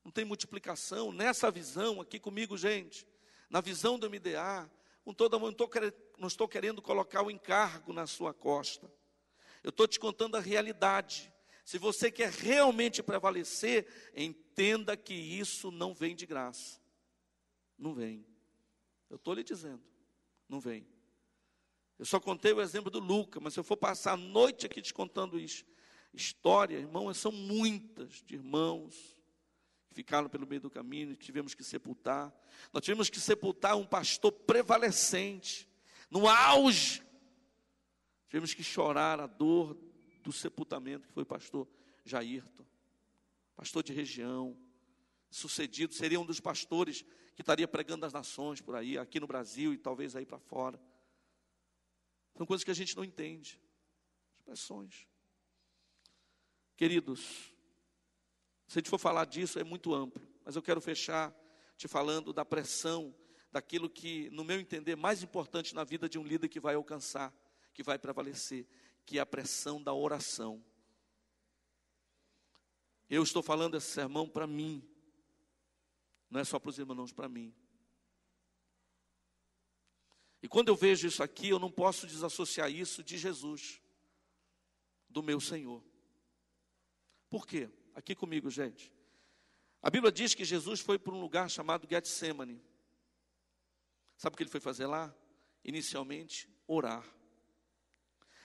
A: não tem multiplicação. Nessa visão aqui comigo, gente, na visão do MDA, não estou querendo colocar o encargo na sua costa. Eu estou te contando a realidade. Se você quer realmente prevalecer, entenda que isso não vem de graça. Não vem. Eu estou lhe dizendo, não vem. Eu só contei o exemplo do Lucas, mas se eu for passar a noite aqui te contando isso, história, irmãos, são muitas de irmãos que ficaram pelo meio do caminho e tivemos que sepultar. Nós tivemos que sepultar um pastor prevalecente, no auge. Tivemos que chorar a dor do sepultamento, que foi o pastor Jairton, pastor de região, sucedido, seria um dos pastores que estaria pregando as nações por aí, aqui no Brasil e talvez aí para fora. São coisas que a gente não entende, expressões. Queridos, se a gente for falar disso é muito amplo, mas eu quero fechar te falando da pressão, daquilo que, no meu entender, é mais importante na vida de um líder que vai alcançar, que vai prevalecer, que é a pressão da oração. Eu estou falando esse sermão para mim, não é só para os irmãos, para mim. E quando eu vejo isso aqui, eu não posso desassociar isso de Jesus, do meu Senhor. Por quê? Aqui comigo, gente. A Bíblia diz que Jesus foi para um lugar chamado Getsemane. Sabe o que ele foi fazer lá? Inicialmente, orar.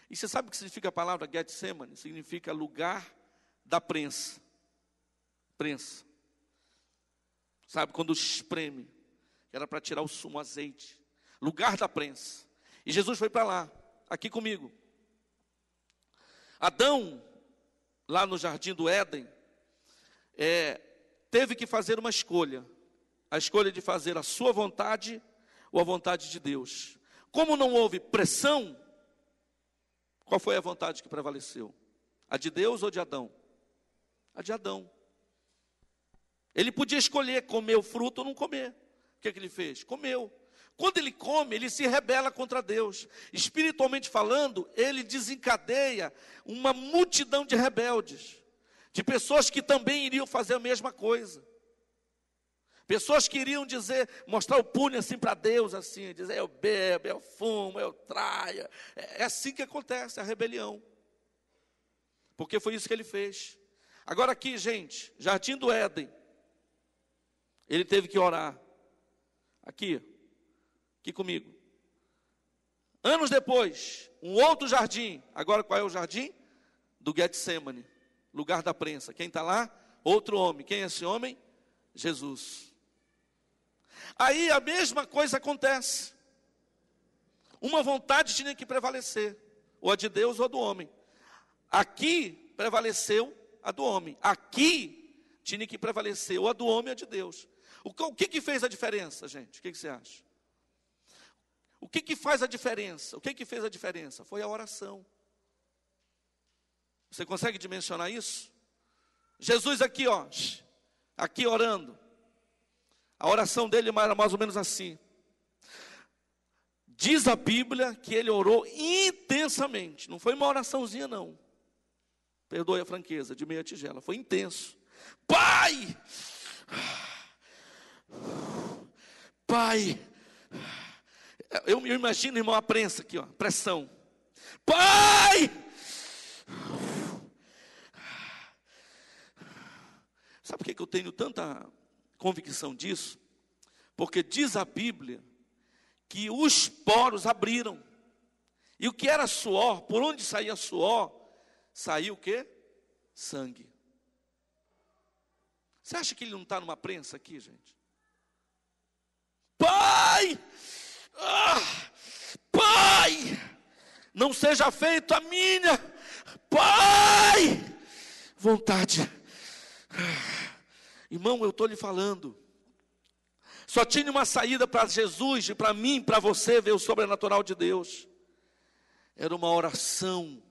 A: E você sabe o que significa a palavra Getsemane? Significa lugar da prensa. Prensa. Sabe, quando espreme, era para tirar o sumo, o azeite. Lugar da prensa. E Jesus foi para lá, aqui comigo. Adão, lá no jardim do Éden, teve que fazer uma escolha. A escolha de fazer a sua vontade ou a vontade de Deus. Como não houve pressão, qual foi a vontade que prevaleceu? A de Deus ou de Adão? A de Adão. Ele podia escolher comer o fruto ou não comer. O que ele fez? Comeu. Quando ele come, ele se rebela contra Deus. Espiritualmente falando, ele desencadeia uma multidão de rebeldes. De pessoas que também iriam fazer a mesma coisa. Pessoas que iriam dizer, mostrar o punho assim para Deus, assim, dizer, eu bebo, eu fumo, eu traio. É assim que acontece a rebelião. Porque foi isso que ele fez. Agora aqui, gente, Jardim do Éden. Ele teve que orar. Aqui comigo. Anos depois, um outro jardim. Agora qual é o jardim? Do Getsemane, lugar da prensa. Quem está lá? Outro homem. Quem é esse homem? Jesus. Aí a mesma coisa acontece. Uma vontade tinha que prevalecer, ou a de Deus ou a do homem. Aqui prevaleceu a do homem. Aqui tinha que prevalecer ou a do homem ou a de Deus. O que fez a diferença, gente? O que você acha? O que faz a diferença? O que fez a diferença? Foi a oração. Você consegue dimensionar isso? Jesus aqui, ó, aqui orando. A oração dele era mais ou menos assim. Diz a Bíblia que ele orou intensamente. Não foi uma oraçãozinha, não. Perdoe a franqueza, de meia tigela. Foi intenso. Pai! Pai! Eu imagino, irmão, a prensa aqui, ó, pressão. Pai! Sabe por que eu tenho tanta convicção disso? Porque diz a Bíblia que os poros abriram. E o que era suor, por onde saía suor, saiu o quê? Sangue. Você acha que ele não está numa prensa aqui, gente? Pai! Pai! Não seja feito a minha, Pai! Vontade. Irmão, eu estou lhe falando. Só tinha uma saída para Jesus, e para mim, para você ver o sobrenatural de Deus. Era uma oração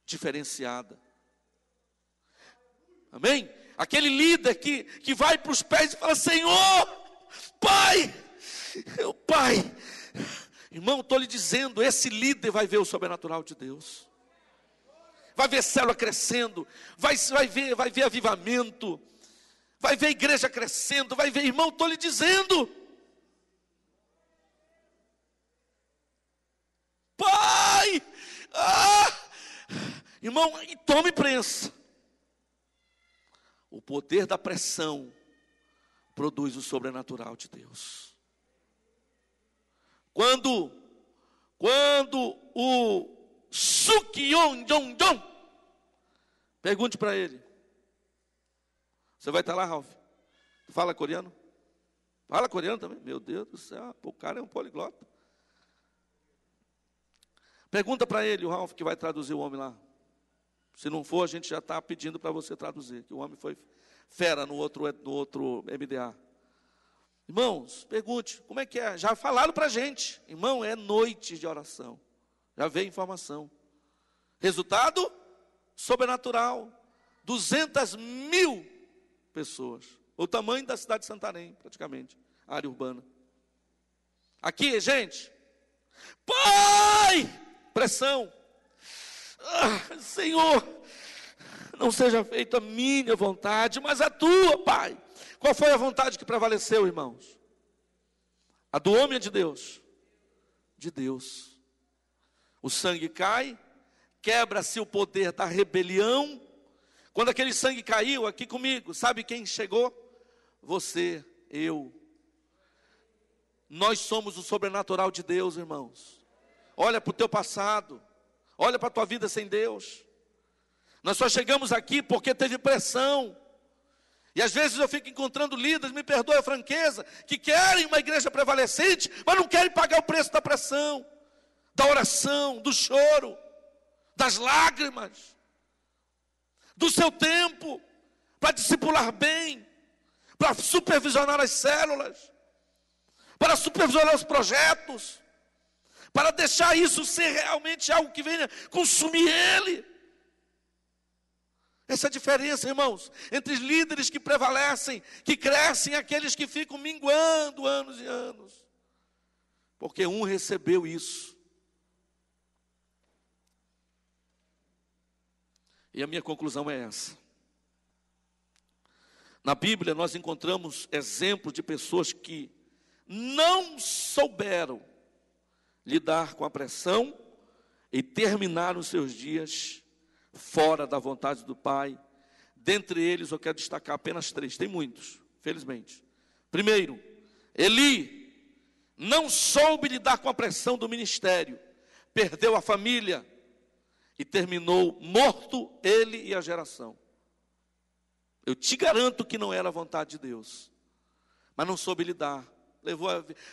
A: diferenciada. Amém? Aquele líder que vai para os pés e fala, Senhor, Pai, Pai. Irmão, estou lhe dizendo, esse líder vai ver o sobrenatural de Deus. Vai ver célula crescendo, vai ver avivamento, vai ver a igreja crescendo, vai ver, irmão, estou lhe dizendo. Pai, irmão, e tome prensa. O poder da pressão produz o sobrenatural de Deus. Quando o Sukyeon Jong, pergunte para ele. Você vai estar lá, Ralph? Fala coreano? Fala coreano também? Meu Deus do céu, o cara é um poliglota. Pergunta para ele, o Ralph, que vai traduzir o homem lá. Se não for, a gente já está pedindo para você traduzir, que o homem foi fera no outro MDA. Irmãos, pergunte, como é que é? Já falaram para a gente. Irmão, é noite de oração. Já veio informação. Resultado? Sobrenatural. 200.000 pessoas. O tamanho da cidade de Santarém, praticamente. Área urbana. Aqui, gente. Pai! Pressão. Senhor, não seja feita a minha vontade, mas a tua, Pai. Qual foi a vontade que prevaleceu, irmãos? A do homem ou de Deus? De Deus. O sangue cai, quebra-se o poder da rebelião. Quando aquele sangue caiu, aqui comigo, sabe quem chegou? Você, eu. Nós somos o sobrenatural de Deus, irmãos. Olha para o teu passado. Olha para a tua vida sem Deus. Nós só chegamos aqui porque teve pressão. E às vezes eu fico encontrando líderes, me perdoe a franqueza, que querem uma igreja prevalecente, mas não querem pagar o preço da pressão, da oração, do choro, das lágrimas, do seu tempo, para discipular bem, para supervisionar as células, para supervisionar os projetos, para deixar isso ser realmente algo que venha consumir ele. Essa é a diferença, irmãos, entre os líderes que prevalecem, que crescem, e aqueles que ficam minguando anos e anos. Porque um recebeu isso. E a minha conclusão é essa. Na Bíblia nós encontramos exemplos de pessoas que não souberam lidar com a pressão e terminaram os seus dias fora da vontade do Pai. Dentre eles eu quero destacar apenas 3, tem muitos, felizmente. Primeiro, Eli não soube lidar com a pressão do ministério, perdeu a família e terminou morto ele e a geração. Eu te garanto que não era a vontade de Deus, mas não soube lidar. Levou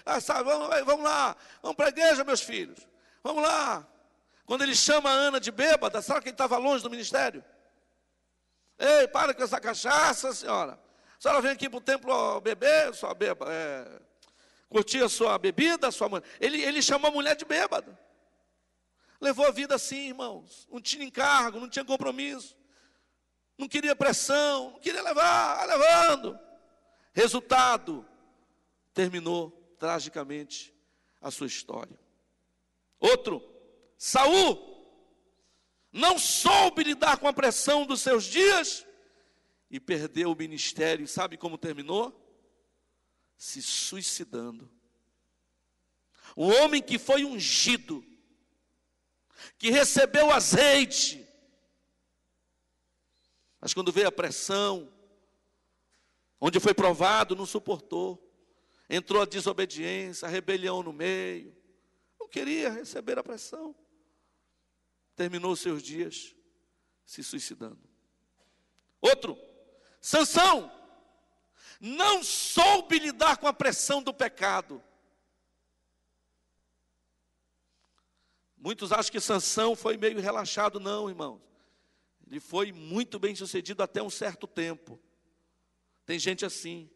A: a sabe, vamos lá, vamos para a igreja, meus filhos, vamos lá. Quando ele chama a Ana de bêbada, sabe quem estava longe do ministério? Ei, para com essa cachaça, senhora. A senhora vem aqui para o templo beber, só beba, curtir a sua bebida, a sua mãe. Ele chamou a mulher de bêbada. Levou a vida assim, irmãos. Não tinha encargo, não tinha compromisso. Não queria pressão, não queria levar, levando. Resultado, terminou tragicamente a sua história. Outro, Saul não soube lidar com a pressão dos seus dias e perdeu o ministério. E sabe como terminou? Se suicidando. Um homem que foi ungido, que recebeu azeite, mas quando veio a pressão, onde foi provado, não suportou. Entrou a desobediência, a rebelião no meio. Não queria receber a pressão. Terminou seus dias se suicidando. Outro, Sansão não soube lidar com a pressão do pecado. Muitos acham que Sansão foi meio relaxado. Não, irmãos. Ele foi muito bem sucedido até um certo tempo. Tem gente assim.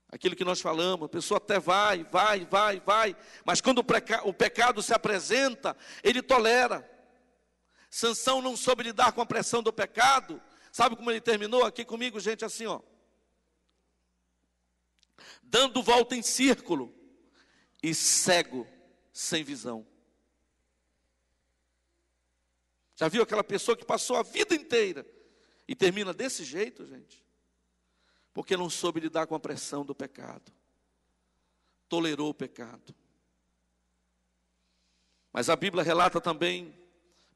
A: Aquilo que nós falamos, a pessoa até vai, mas quando o pecado se apresenta, ele tolera. Sansão não soube lidar com a pressão do pecado. Sabe como ele terminou? Aqui comigo, gente, assim, ó. Dando volta em círculo e cego, sem visão. Já viu aquela pessoa que passou a vida inteira e termina desse jeito, gente? Porque não soube lidar com a pressão do pecado. Tolerou o pecado. Mas a Bíblia relata também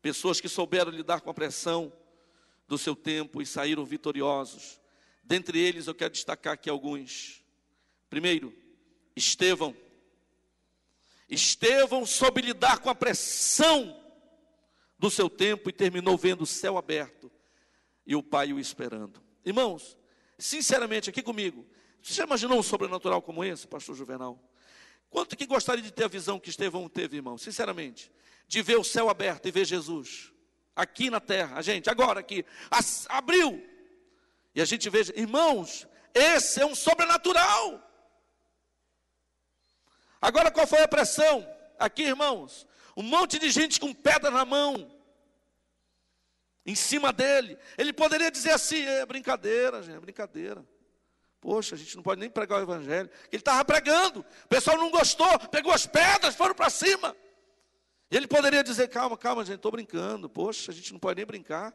A: pessoas que souberam lidar com a pressão do seu tempo e saíram vitoriosos. Dentre eles eu quero destacar aqui alguns. Primeiro, Estevão. Estevão soube lidar com a pressão do seu tempo e terminou vendo o céu aberto e o Pai o esperando. Irmãos, sinceramente, aqui comigo, você já imaginou um sobrenatural como esse, pastor Juvenal? Quanto que gostaria de ter a visão que Estevão teve, irmão? Sinceramente, de ver o céu aberto e ver Jesus aqui na terra, a gente, agora aqui, abriu, e a gente veja, irmãos, esse é um sobrenatural. Agora qual foi a pressão? Aqui, irmãos, um monte de gente com pedra na mão, em cima dele. Ele poderia dizer assim, é brincadeira, gente, é brincadeira. Poxa, a gente não pode nem pregar o evangelho. Ele estava pregando, o pessoal não gostou, pegou as pedras, foram para cima. E ele poderia dizer, calma, calma, gente, estou brincando. Poxa, a gente não pode nem brincar.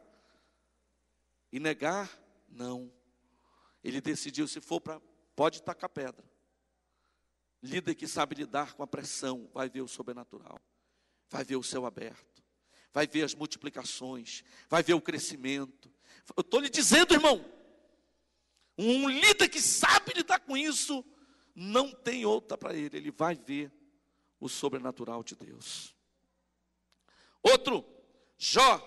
A: E negar, não. Ele decidiu, se for para, pode tacar pedra. Líder que sabe lidar com a pressão, vai ver o sobrenatural. Vai ver o céu aberto. Vai ver as multiplicações. Vai ver o crescimento. Eu estou lhe dizendo, irmão, um líder que sabe lidar com isso, não tem outra para ele. Ele vai ver o sobrenatural de Deus. Outro, Jó,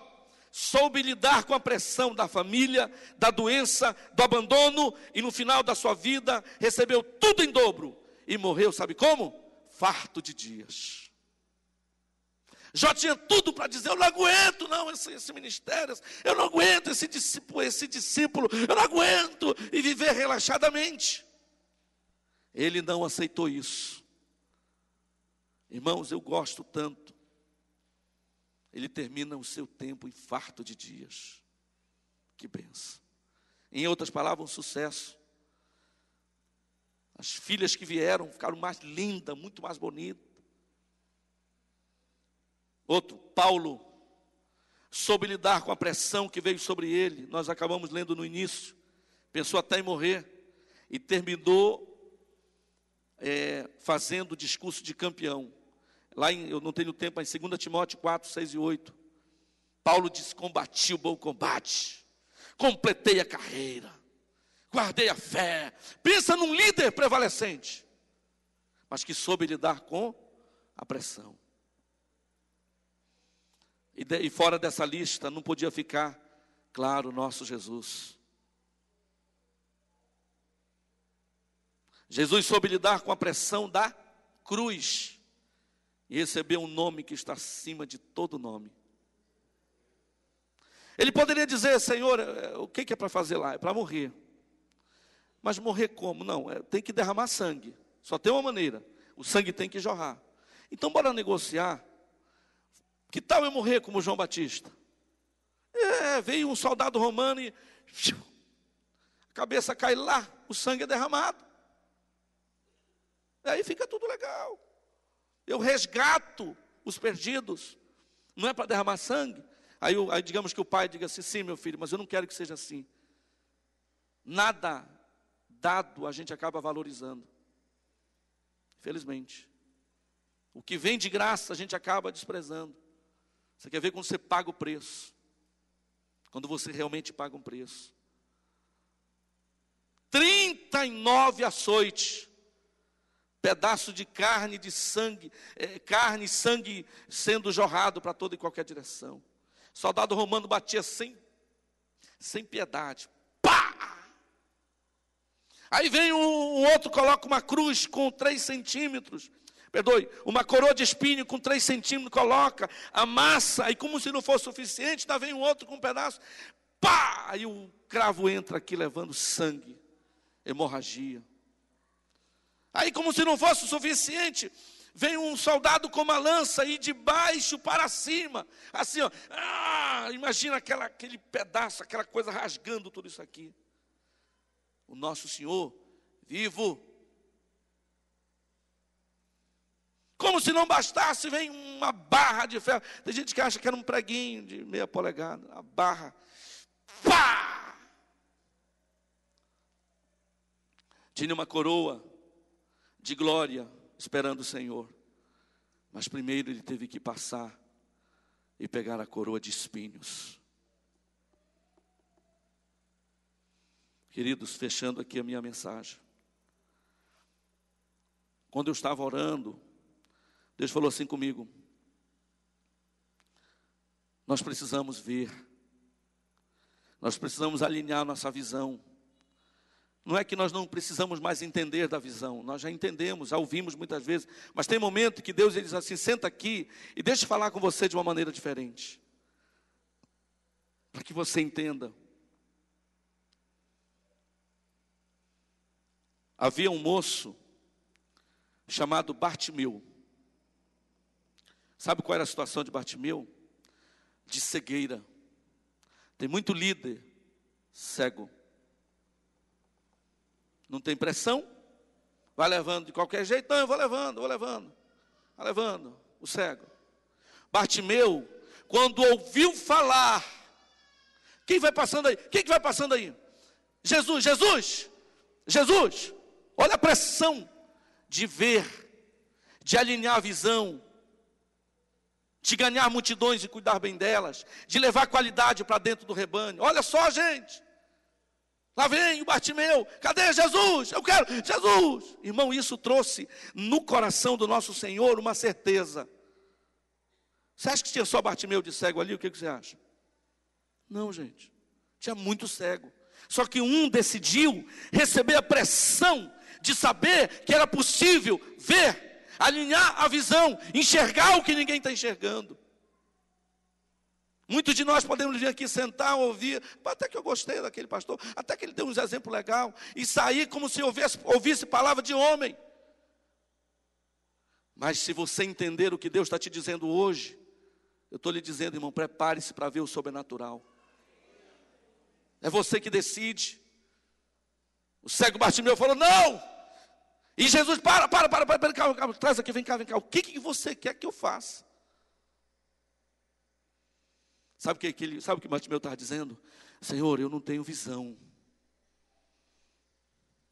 A: soube lidar com a pressão da família, da doença, do abandono, e no final da sua vida, recebeu tudo em dobro, e morreu, sabe como? Farto de dias. Jó tinha tudo para dizer, eu não aguento não esse ministério, eu não aguento esse discípulo, eu não aguento, e viver relaxadamente. Ele não aceitou isso. Irmãos, eu gosto tanto. Ele termina o seu tempo em farto de dias. Que benção. Em outras palavras, um sucesso. As filhas que vieram ficaram mais lindas, muito mais bonitas. Outro, Paulo, soube lidar com a pressão que veio sobre ele. Nós acabamos lendo no início. Pensou até em morrer. E terminou fazendo o discurso de campeão. Lá eu não tenho tempo, mas em 2 Timóteo 4, 6 e 8. Paulo diz, combati o bom combate. Completei a carreira. Guardei a fé. Pensa num líder prevalecente. Mas que soube lidar com a pressão. E fora dessa lista não podia ficar, claro, nosso Jesus. Jesus soube lidar com a pressão da cruz e recebeu um nome que está acima de todo nome. Ele poderia dizer, Senhor, o que é para fazer lá? É para morrer. Mas morrer como? Não, tem que derramar sangue. Só tem uma maneira, o sangue tem que jorrar. Então bora negociar. Que tal eu morrer como João Batista? Veio um soldado romano e a cabeça cai lá, o sangue é derramado. Aí fica tudo legal. Eu resgato os perdidos. Não é para derramar sangue? Aí digamos que o pai diga assim, sim meu filho, mas eu não quero que seja assim. Nada dado a gente acaba valorizando. Infelizmente. O que vem de graça a gente acaba desprezando. Você quer ver quando você paga o preço? Quando você realmente paga um preço. 39 açoites. Pedaço de carne, de sangue. Carne e sangue sendo jorrado para toda e qualquer direção. Soldado romano batia sem piedade. Pá! Aí vem um outro, coloca uma cruz com 3 centímetros. Perdoe, uma coroa de espinho com 3 centímetros, coloca, amassa, e como se não fosse suficiente, ainda vem um outro com um pedaço, pá! Aí o cravo entra aqui levando sangue, hemorragia. Aí como se não fosse o suficiente, vem um soldado com uma lança e de baixo para cima, assim ó, imagina aquele pedaço, aquela coisa rasgando tudo isso aqui. O nosso Senhor, vivo. Como se não bastasse, vem uma barra de ferro. Tem gente que acha que era um preguinho de meia polegada. A barra. Pá! Tinha uma coroa de glória esperando o Senhor. Mas primeiro ele teve que passar e pegar a coroa de espinhos. Queridos, fechando aqui a minha mensagem. Quando eu estava orando, Deus falou assim comigo: nós precisamos ver, nós precisamos alinhar nossa visão. Não é que nós não precisamos mais entender da visão, nós já entendemos, já ouvimos muitas vezes, mas tem momento que Deus ele diz assim: senta aqui e deixa eu falar com você de uma maneira diferente, para que você entenda. Havia um moço chamado Bartimeu. Sabe qual era a situação de Bartimeu? De cegueira. Tem muito líder cego. Não tem pressão, vai levando de qualquer jeito. Não, eu vou levando. Vai levando o cego. Bartimeu, quando ouviu falar, quem vai passando aí? Quem que vai passando aí? Jesus. Olha a pressão de ver, de alinhar a visão, de ganhar multidões e cuidar bem delas, de levar qualidade para dentro do rebanho. Olha só, gente. Lá vem o Bartimeu, cadê Jesus? Eu quero Jesus. Irmão, isso trouxe no coração do nosso Senhor uma certeza. Você acha que tinha só Bartimeu de cego ali? O que você acha? Não, gente, tinha muito cego. Só que um decidiu receber a pressão de saber que era possível ver, alinhar a visão, enxergar o que ninguém está enxergando. Muitos de nós podemos vir aqui sentar, ouvir, até que eu gostei daquele pastor, até que ele deu uns exemplos legais, e sair como se ouvisse palavra de homem. Mas se você entender o que Deus está te dizendo hoje, eu estou lhe dizendo, irmão, prepare-se para ver o sobrenatural. É você que decide. O cego Bartimeu falou, não! E Jesus, para, calma, traz aqui, vem cá. O que você quer que eu faça? Sabe o que Bartimeu estava dizendo? Senhor, eu não tenho visão.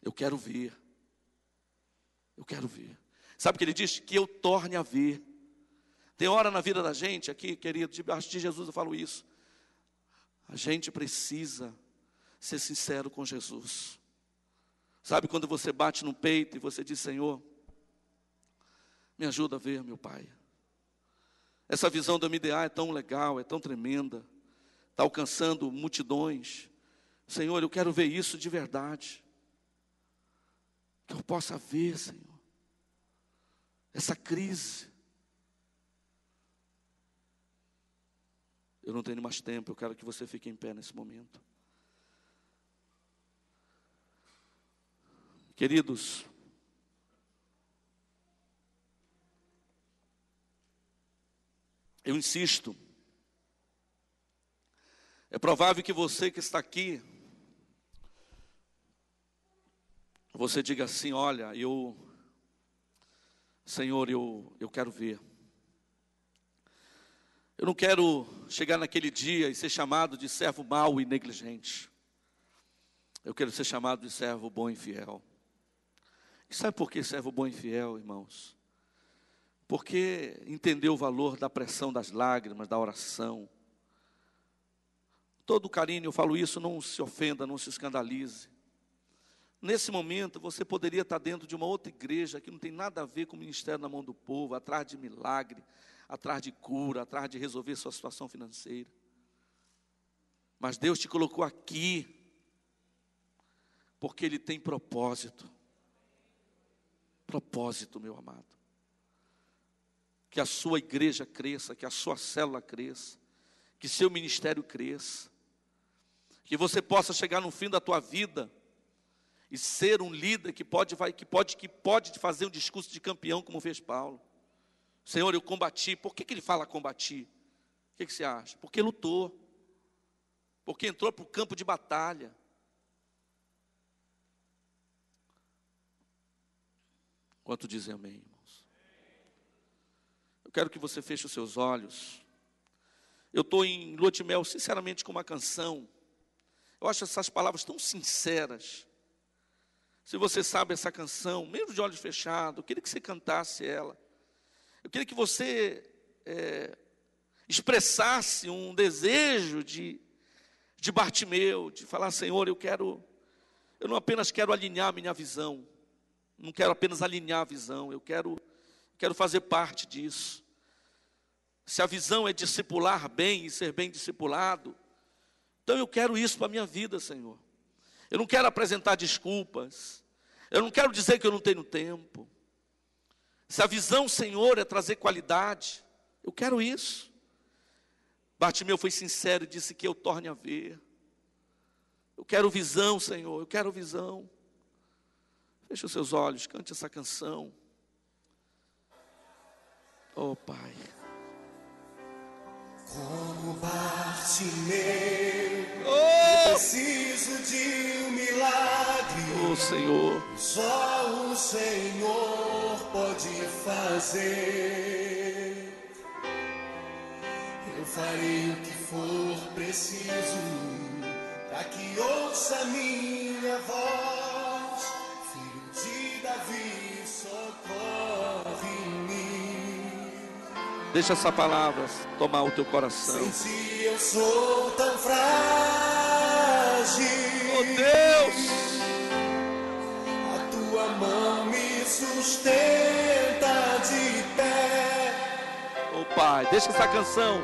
A: Eu quero ver. Sabe o que ele diz? Que eu torne a ver. Tem hora na vida da gente aqui, querido, debaixo de Jesus eu falo isso. A gente precisa ser sincero com Jesus. Sabe quando você bate no peito e você diz, Senhor, me ajuda a ver, meu Pai. Essa visão do MDA é tão legal, é tão tremenda, está alcançando multidões. Senhor, eu quero ver isso de verdade. Que eu possa ver, Senhor, essa crise. Eu não tenho mais tempo, eu quero que você fique em pé nesse momento. Queridos, eu insisto, é provável que você que está aqui, você diga assim, olha, Senhor, eu quero ver. Eu não quero chegar naquele dia e ser chamado de servo mau e negligente. Eu quero ser chamado de servo bom e fiel. E sabe por que servo bom e fiel, irmãos? Porque entendeu o valor da pressão das lágrimas, da oração. Todo carinho, eu falo isso, não se ofenda, não se escandalize. Nesse momento, você poderia estar dentro de uma outra igreja que não tem nada a ver com o ministério na mão do povo, atrás de milagre, atrás de cura, atrás de resolver sua situação financeira. Mas Deus te colocou aqui, porque Ele tem propósito. Propósito, meu amado. Que a sua igreja cresça, que a sua célula cresça, que seu ministério cresça, que você possa chegar no fim da tua vida e ser um líder que pode fazer um discurso de campeão como fez Paulo. Senhor, eu combati. Por que ele fala combati? O que você acha? Porque lutou, porque entrou para o campo de batalha. Quanto dizem amém, irmãos? Eu quero que você feche os seus olhos. Eu estou em lua de mel, sinceramente, com uma canção. Eu acho essas palavras tão sinceras. Se você sabe essa canção, mesmo de olhos fechados, eu queria que você cantasse ela. Eu queria que você expressasse um desejo de Bartimeu, de falar: Senhor, eu não apenas quero alinhar a minha visão, não quero apenas alinhar a visão, eu quero fazer parte disso. Se a visão é discipular bem e ser bem discipulado, então eu quero isso para a minha vida, Senhor. Eu não quero apresentar desculpas, eu não quero dizer que eu não tenho tempo. Se a visão, Senhor, é trazer qualidade, eu quero isso. Bartimeu foi sincero e disse: que eu torne a ver. Eu quero visão, Senhor, eu quero visão. Feche os seus olhos, cante essa canção. Oh, Pai.
B: Como Bartimeu, eu preciso de um milagre.
A: Oh, Senhor.
B: Só o Senhor pode fazer. Eu farei o que for preciso, para que ouça minha voz. Filho de Davi, socorre-me.
A: Deixa essa palavra tomar o teu coração.
B: Sem ti eu sou tão frágil.
A: Oh, Deus!
B: A tua mão me sustenta de pé.
A: Oh, Pai, deixa essa canção.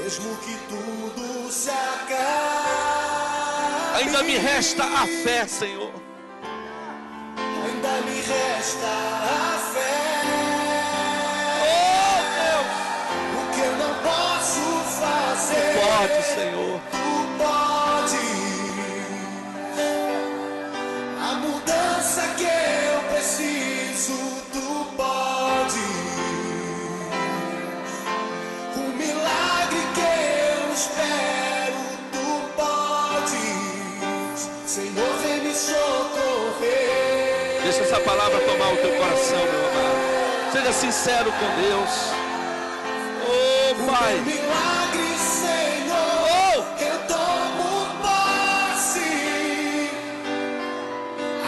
B: Mesmo que tudo se acabe,
A: Ainda me resta a fé, Senhor.
B: ainda me resta a fé. O que eu não posso fazer,
A: Pode, Senhor.
B: tu pode. A mudança que eu preciso, tu pode. O milagre que eu espero, tu podes. Senhor, vem me socorrer.
A: Deixa essa palavra tomar o teu coração, meu amado. Seja sincero com Deus. Oh, Pai.
B: Milagre, Senhor, eu tomo posse.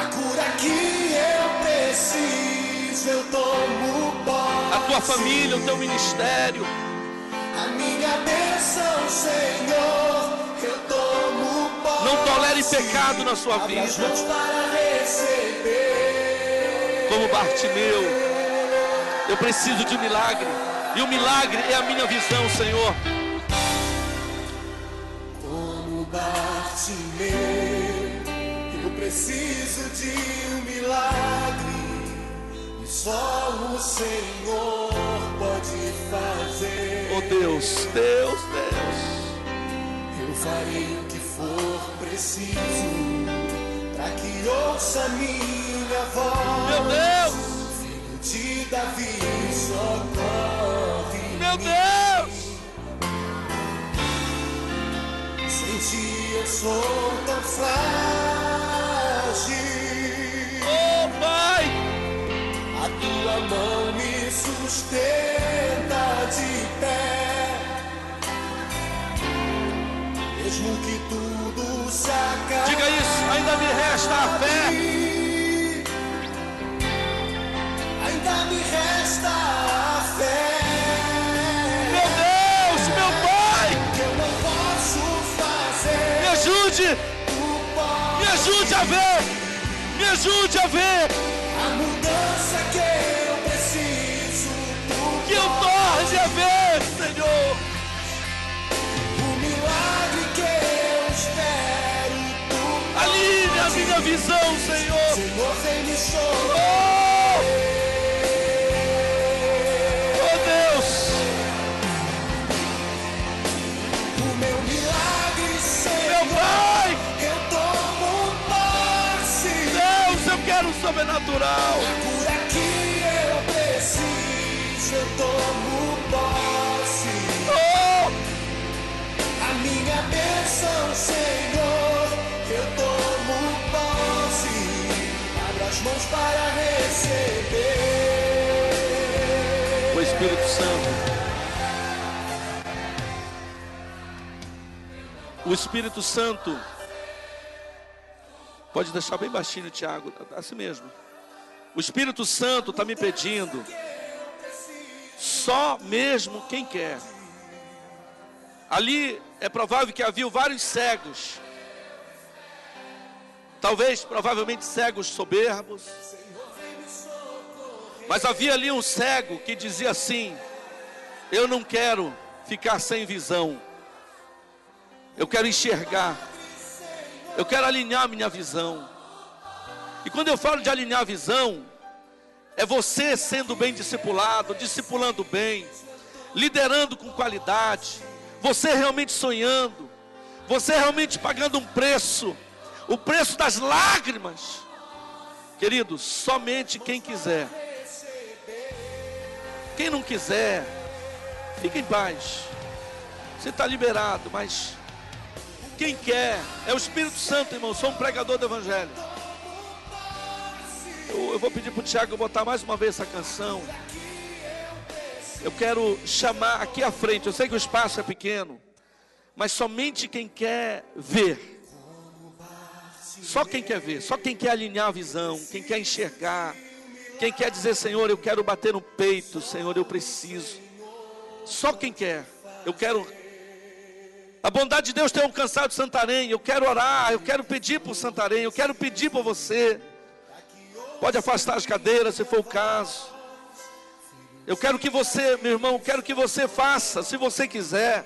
B: A cura que eu preciso, eu tomo posse.
A: A tua família, o teu ministério.
B: A minha bênção, Senhor, eu tomo posse.
A: Não tolere pecado na sua
B: Abra as
A: vida.
B: mãos para receber.
A: Como Bartimeu, eu preciso de um milagre. E o milagre é a minha visão, Senhor.
B: Como Bartimeu, eu preciso de um milagre. E só o Senhor pode fazer.
A: Oh, Deus, Deus, Deus.
B: Eu farei o que for preciso, para que ouça minha voz.
A: Meu Deus,
B: Filho de Davi, socorre.
A: meu Deus.
B: Sem ti eu sou tão frágil.
A: Oh, Pai.
B: A tua mão me sustenta de pé. Mesmo que tudo se acabe,
A: Diga isso, ainda me resta a fé.
B: ainda me resta a fé.
A: Meu Deus, meu Pai.
B: Que eu não posso fazer,
A: Me ajude,
B: tu pode.
A: me ajude a ver. Me ajude a ver.
B: A mudança que eu preciso, tu
A: Que eu torne a ver, Senhor.
B: o milagre que eu espero, tu
A: Alinhe a minha visão, Senhor.
B: Senhor, vem me
A: Oh,
B: socorrer.
A: oh Deus.
B: O meu milagre, Senhor,
A: Meu Pai.
B: eu tomo posse.
A: Deus, eu quero o sobrenatural.
B: A cura que eu preciso, eu tomo posse.
A: Oh,
B: A minha bênção, Senhor, eu tomo posse. Abra as mãos para receber.
A: o Espírito Santo. O Espírito Santo Pode deixar bem baixinho, Tiago, assim mesmo. O Espírito Santo está me pedindo, só mesmo quem quer. Ali é provável que havia vários cegos, talvez, provavelmente cegos soberbos, mas havia ali um cego que dizia assim: eu não quero ficar sem visão, eu quero enxergar, eu quero alinhar minha visão. E quando eu falo de alinhar a visão, é você sendo bem discipulado, discipulando bem, liderando com qualidade, você realmente sonhando, você realmente pagando um preço, o preço das lágrimas. Queridos, somente quem quiser. Quem não quiser, fica em paz. Você está liberado, mas quem quer, é o Espírito Santo, irmão. Eu sou um pregador do Evangelho. Eu vou pedir para o Tiago botar mais uma vez essa canção. Eu quero chamar aqui à frente. Eu sei que o espaço é pequeno, mas somente quem quer ver. Só quem quer ver, só quem quer alinhar a visão, quem quer enxergar, quem quer dizer: Senhor, eu quero bater no peito, Senhor, eu preciso. Só quem quer. Eu quero. A bondade de Deus tem alcançado Santarém. Eu quero orar, eu quero pedir por Santarém, eu quero pedir por você. Pode afastar as cadeiras, se for o caso. Eu quero que você, meu irmão, quero que você faça, se você quiser.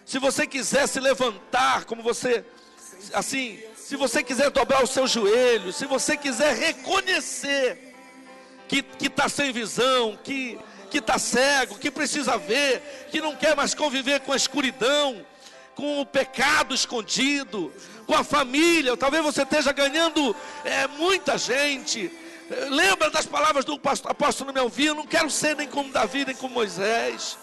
A: Se você quiser se levantar, como você, assim, se você quiser dobrar os seus joelhos, se você quiser reconhecer que está sem visão, que está cego, que precisa ver, que não quer mais conviver com a escuridão, com o pecado escondido, com a família. Talvez você esteja ganhando muita gente. Lembra das palavras do apóstolo Melvin: eu não quero ser nem como Davi, nem como Moisés.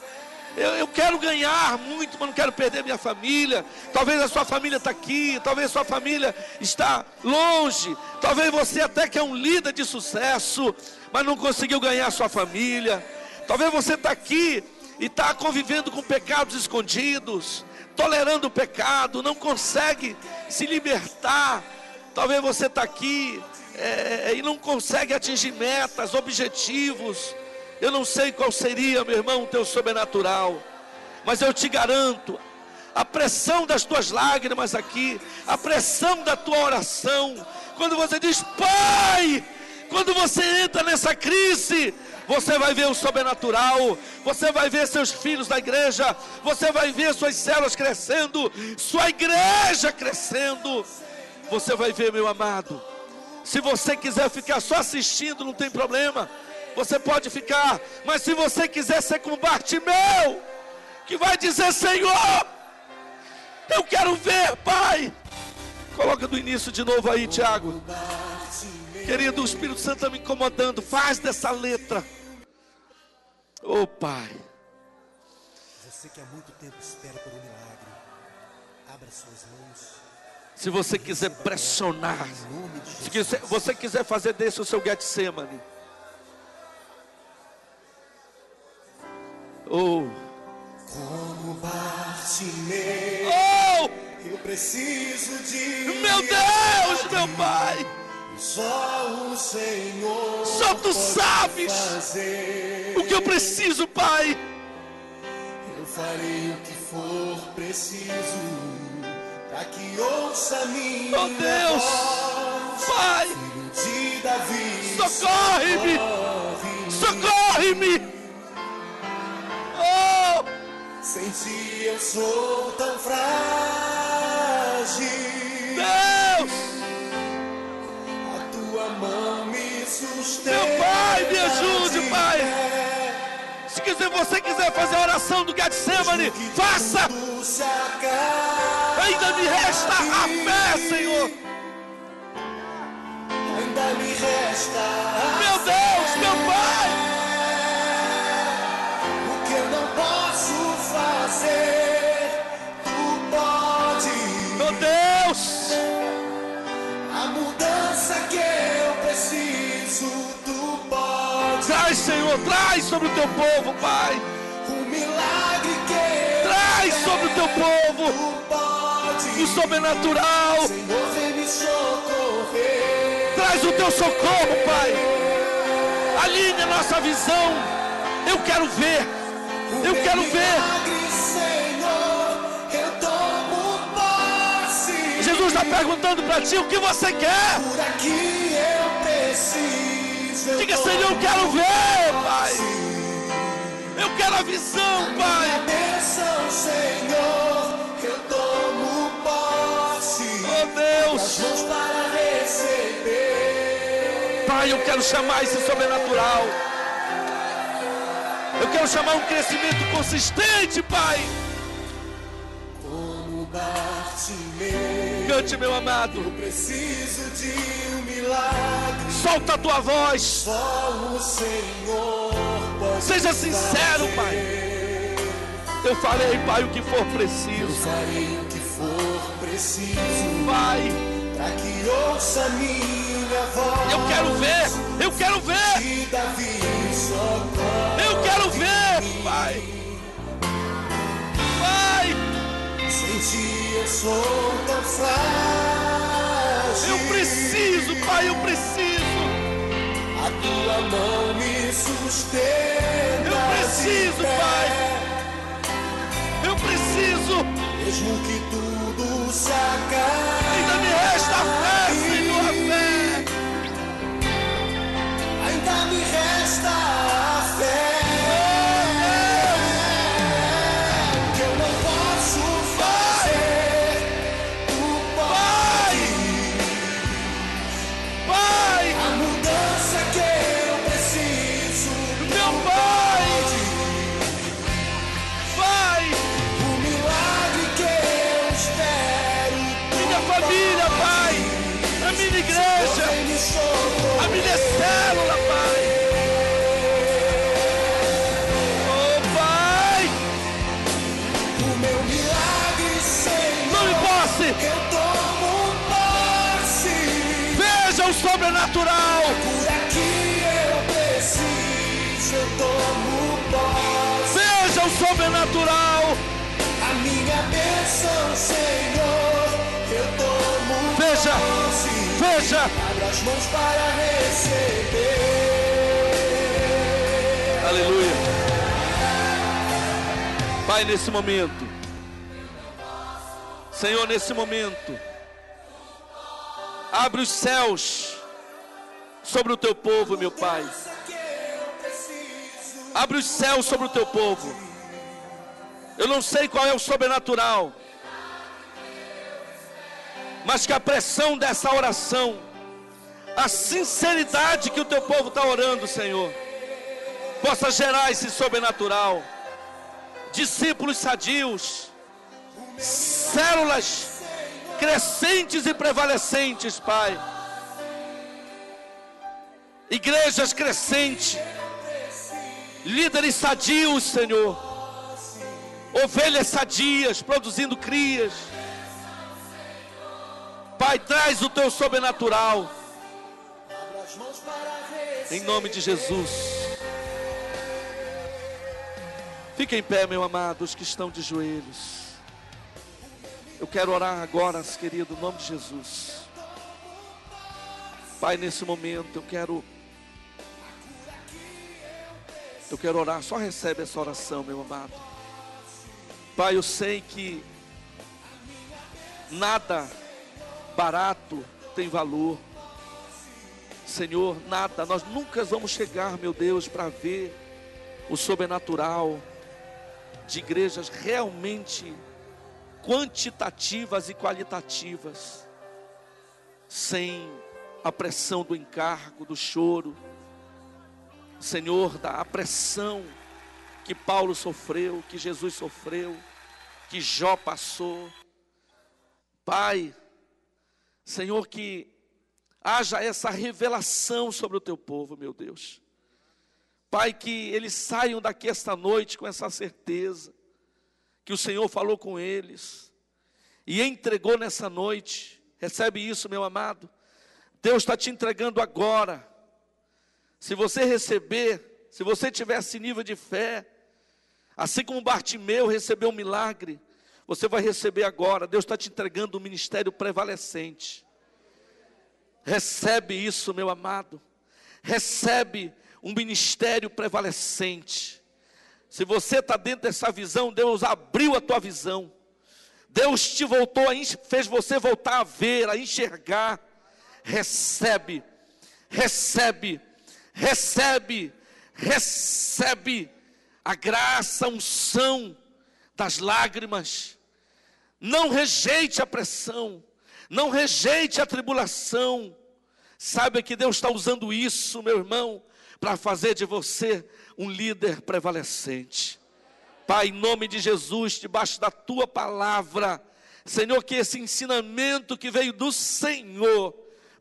A: Eu quero ganhar muito, mas não quero perder minha família. Talvez a sua família está aqui, talvez a sua família está longe. Talvez você até que é um líder de sucesso, mas não conseguiu ganhar a sua família. Talvez você está aqui e está convivendo com pecados escondidos, tolerando o pecado, não consegue se libertar. Talvez você está aqui e não consegue atingir metas, objetivos. Eu não sei qual seria, meu irmão, o teu sobrenatural, mas eu te garanto, a pressão das tuas lágrimas aqui, a pressão da tua oração, quando você diz: Pai, quando você entra nessa crise, você vai ver o sobrenatural, você vai ver seus filhos da igreja, você vai ver suas células crescendo, sua igreja crescendo. Você vai ver, meu amado. Se você quiser ficar só assistindo, não tem problema, você pode ficar. Mas se você quiser ser como Bartimeu, que vai dizer: Senhor, eu quero ver, Pai. Coloca do início de novo aí, Tiago. Querido, o Espírito Santo está me incomodando. Faz dessa letra. Oh, Pai.
B: Você que há muito tempo espera por um milagre, abra suas mãos.
A: Se você quiser pressionar, se você quiser fazer desse o seu Getsemane. Oh,
B: como Bartimeu, eu preciso de
A: meu Deus, meu Pai.
B: Só o Senhor,
A: só tu sabes o que eu preciso, Pai.
B: Eu farei o que for preciso para que ouça minha
A: oh Deus,
B: voz.
A: Pai,
B: Filho de Davi,
A: socorre-me, socorre-me. Oh,
B: sem ti eu sou tão frágil.
A: Deus,
B: a tua mão me sustenta.
A: meu Pai, me ajude, Pai. Se você quiser fazer a oração do Getsemane, faça. Ainda me resta a fé, Senhor.
B: Ainda me resta a
A: meu Deus, meu Pai.
B: O que eu não posso fazer, tu pode.
A: Meu Deus,
B: a mudança que eu preciso, tu pode.
A: Traz, Senhor, traz sobre o teu povo, Pai.
B: O milagre que eu
A: traz sobre o teu povo,
B: tu pode.
A: o sobrenatural.
B: Senhor, vem me socorrer.
A: Traz o teu socorro, Pai. Alinhe a nossa visão. Eu quero ver. Eu quero ver. Jesus está perguntando para ti o que você quer. Diga, Senhor, eu quero ver, Pai. Eu quero a visão, Pai. Oh, Deus. Pai, eu quero chamar esse sobrenatural. Eu quero chamar um crescimento consistente, Pai.
B: Como Bartimeu,
A: Cante, meu amado.
B: eu preciso de um milagre.
A: Solta a tua voz.
B: Só o Senhor pode.
A: Seja sincero, Pai. Eu farei, Pai, o que for preciso.
B: Farei o que for preciso.
A: Pai,
B: para que ouça minha voz.
A: eu quero ver. Eu quero ver.
B: De Davi, socorre.
A: Eu quero ver, Pai. Pai,
B: Sem ti eu sou tão frágil.
A: eu preciso, Pai, eu preciso.
B: A tua mão me sustenta.
A: Eu preciso,
B: de pé.
A: Pai. Eu preciso.
B: Mesmo que tudo se acabe,
A: Ainda me resta fé, Senhor, a fé.
B: ainda me resta a fé. Que eu não posso fazer. Tu pode.
A: Pai,
B: A mudança que eu preciso.
A: meu Pai. Pai,
B: O milagre que eu espero.
A: minha família, Pai. A minha igreja.
B: Vem me socorrer.
A: A minha célula, Pai. Oh, Pai.
B: O meu milagre, Senhor.
A: Tome posse.
B: Eu tomo posse.
A: Veja o sobrenatural.
B: Cura que eu preciso. Eu tomo posse.
A: Veja o sobrenatural.
B: A minha bênção, Senhor. Eu tomo
A: Veja.
B: posse.
A: Veja.
B: Abra as mãos para receber.
A: Aleluia. Pai, nesse momento, Senhor, nesse momento, abre os céus sobre o teu povo, meu Pai. Abre os céus sobre o teu povo. Eu não sei qual é o sobrenatural, mas que a pressão dessa oração, a sinceridade que o teu povo está orando, Senhor, possa gerar esse sobrenatural. Discípulos sadios, células crescentes e prevalecentes, Pai. Igrejas crescentes, líderes sadios, Senhor. Ovelhas sadias, produzindo crias. Pai, traz o teu sobrenatural. Em nome de Jesus. Fiquem em pé, meu amado, os que estão de joelhos. Eu quero orar agora, querido, em nome de Jesus. Pai, nesse momento eu quero orar. Só recebe essa oração, meu amado. Pai, eu sei que nada barato tem valor. Senhor, nada, nós nunca vamos chegar, meu Deus, para ver o sobrenatural de igrejas realmente quantitativas e qualitativas, sem a pressão do encargo, do choro, Senhor, da pressão que Paulo sofreu, que Jesus sofreu, que Jó passou. Pai, Senhor, que haja essa revelação sobre o teu povo, meu Deus. Pai, que eles saiam daqui esta noite com essa certeza que o Senhor falou com eles e entregou nessa noite. Recebe isso, meu amado. Deus está te entregando agora. Se você receber, se você tiver esse nível de fé, assim como Bartimeu recebeu um milagre, você vai receber agora. Deus está te entregando um ministério prevalecente. Recebe isso, meu amado. Recebe um ministério prevalecente. Se você está dentro dessa visão, Deus abriu a tua visão. Deus te voltou, fez você voltar a ver, a enxergar. Recebe, recebe, recebe, recebe a graça, a unção das lágrimas. Não rejeite a pressão, não rejeite a tribulação. Saiba que Deus está usando isso, meu irmão, para fazer de você um líder prevalecente. Pai, em nome de Jesus, debaixo da tua palavra, Senhor, que esse ensinamento que veio do Senhor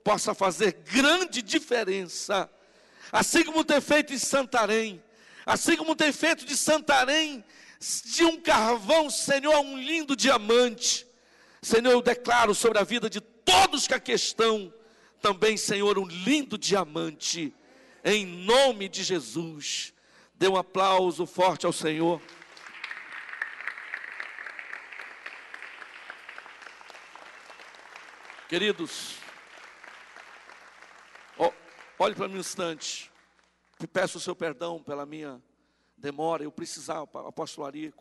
A: possa fazer grande diferença, assim como tem feito em Santarém, assim como tem feito de Santarém, de um carvão, Senhor, um lindo diamante. Senhor, eu declaro sobre a vida de todos que aqui estão, também, Senhor, um lindo diamante, em nome de Jesus. Dê um aplauso forte ao Senhor. Queridos, olhe para mim um instante. Peço o seu perdão pela minha demora. Eu precisava, apostolaria.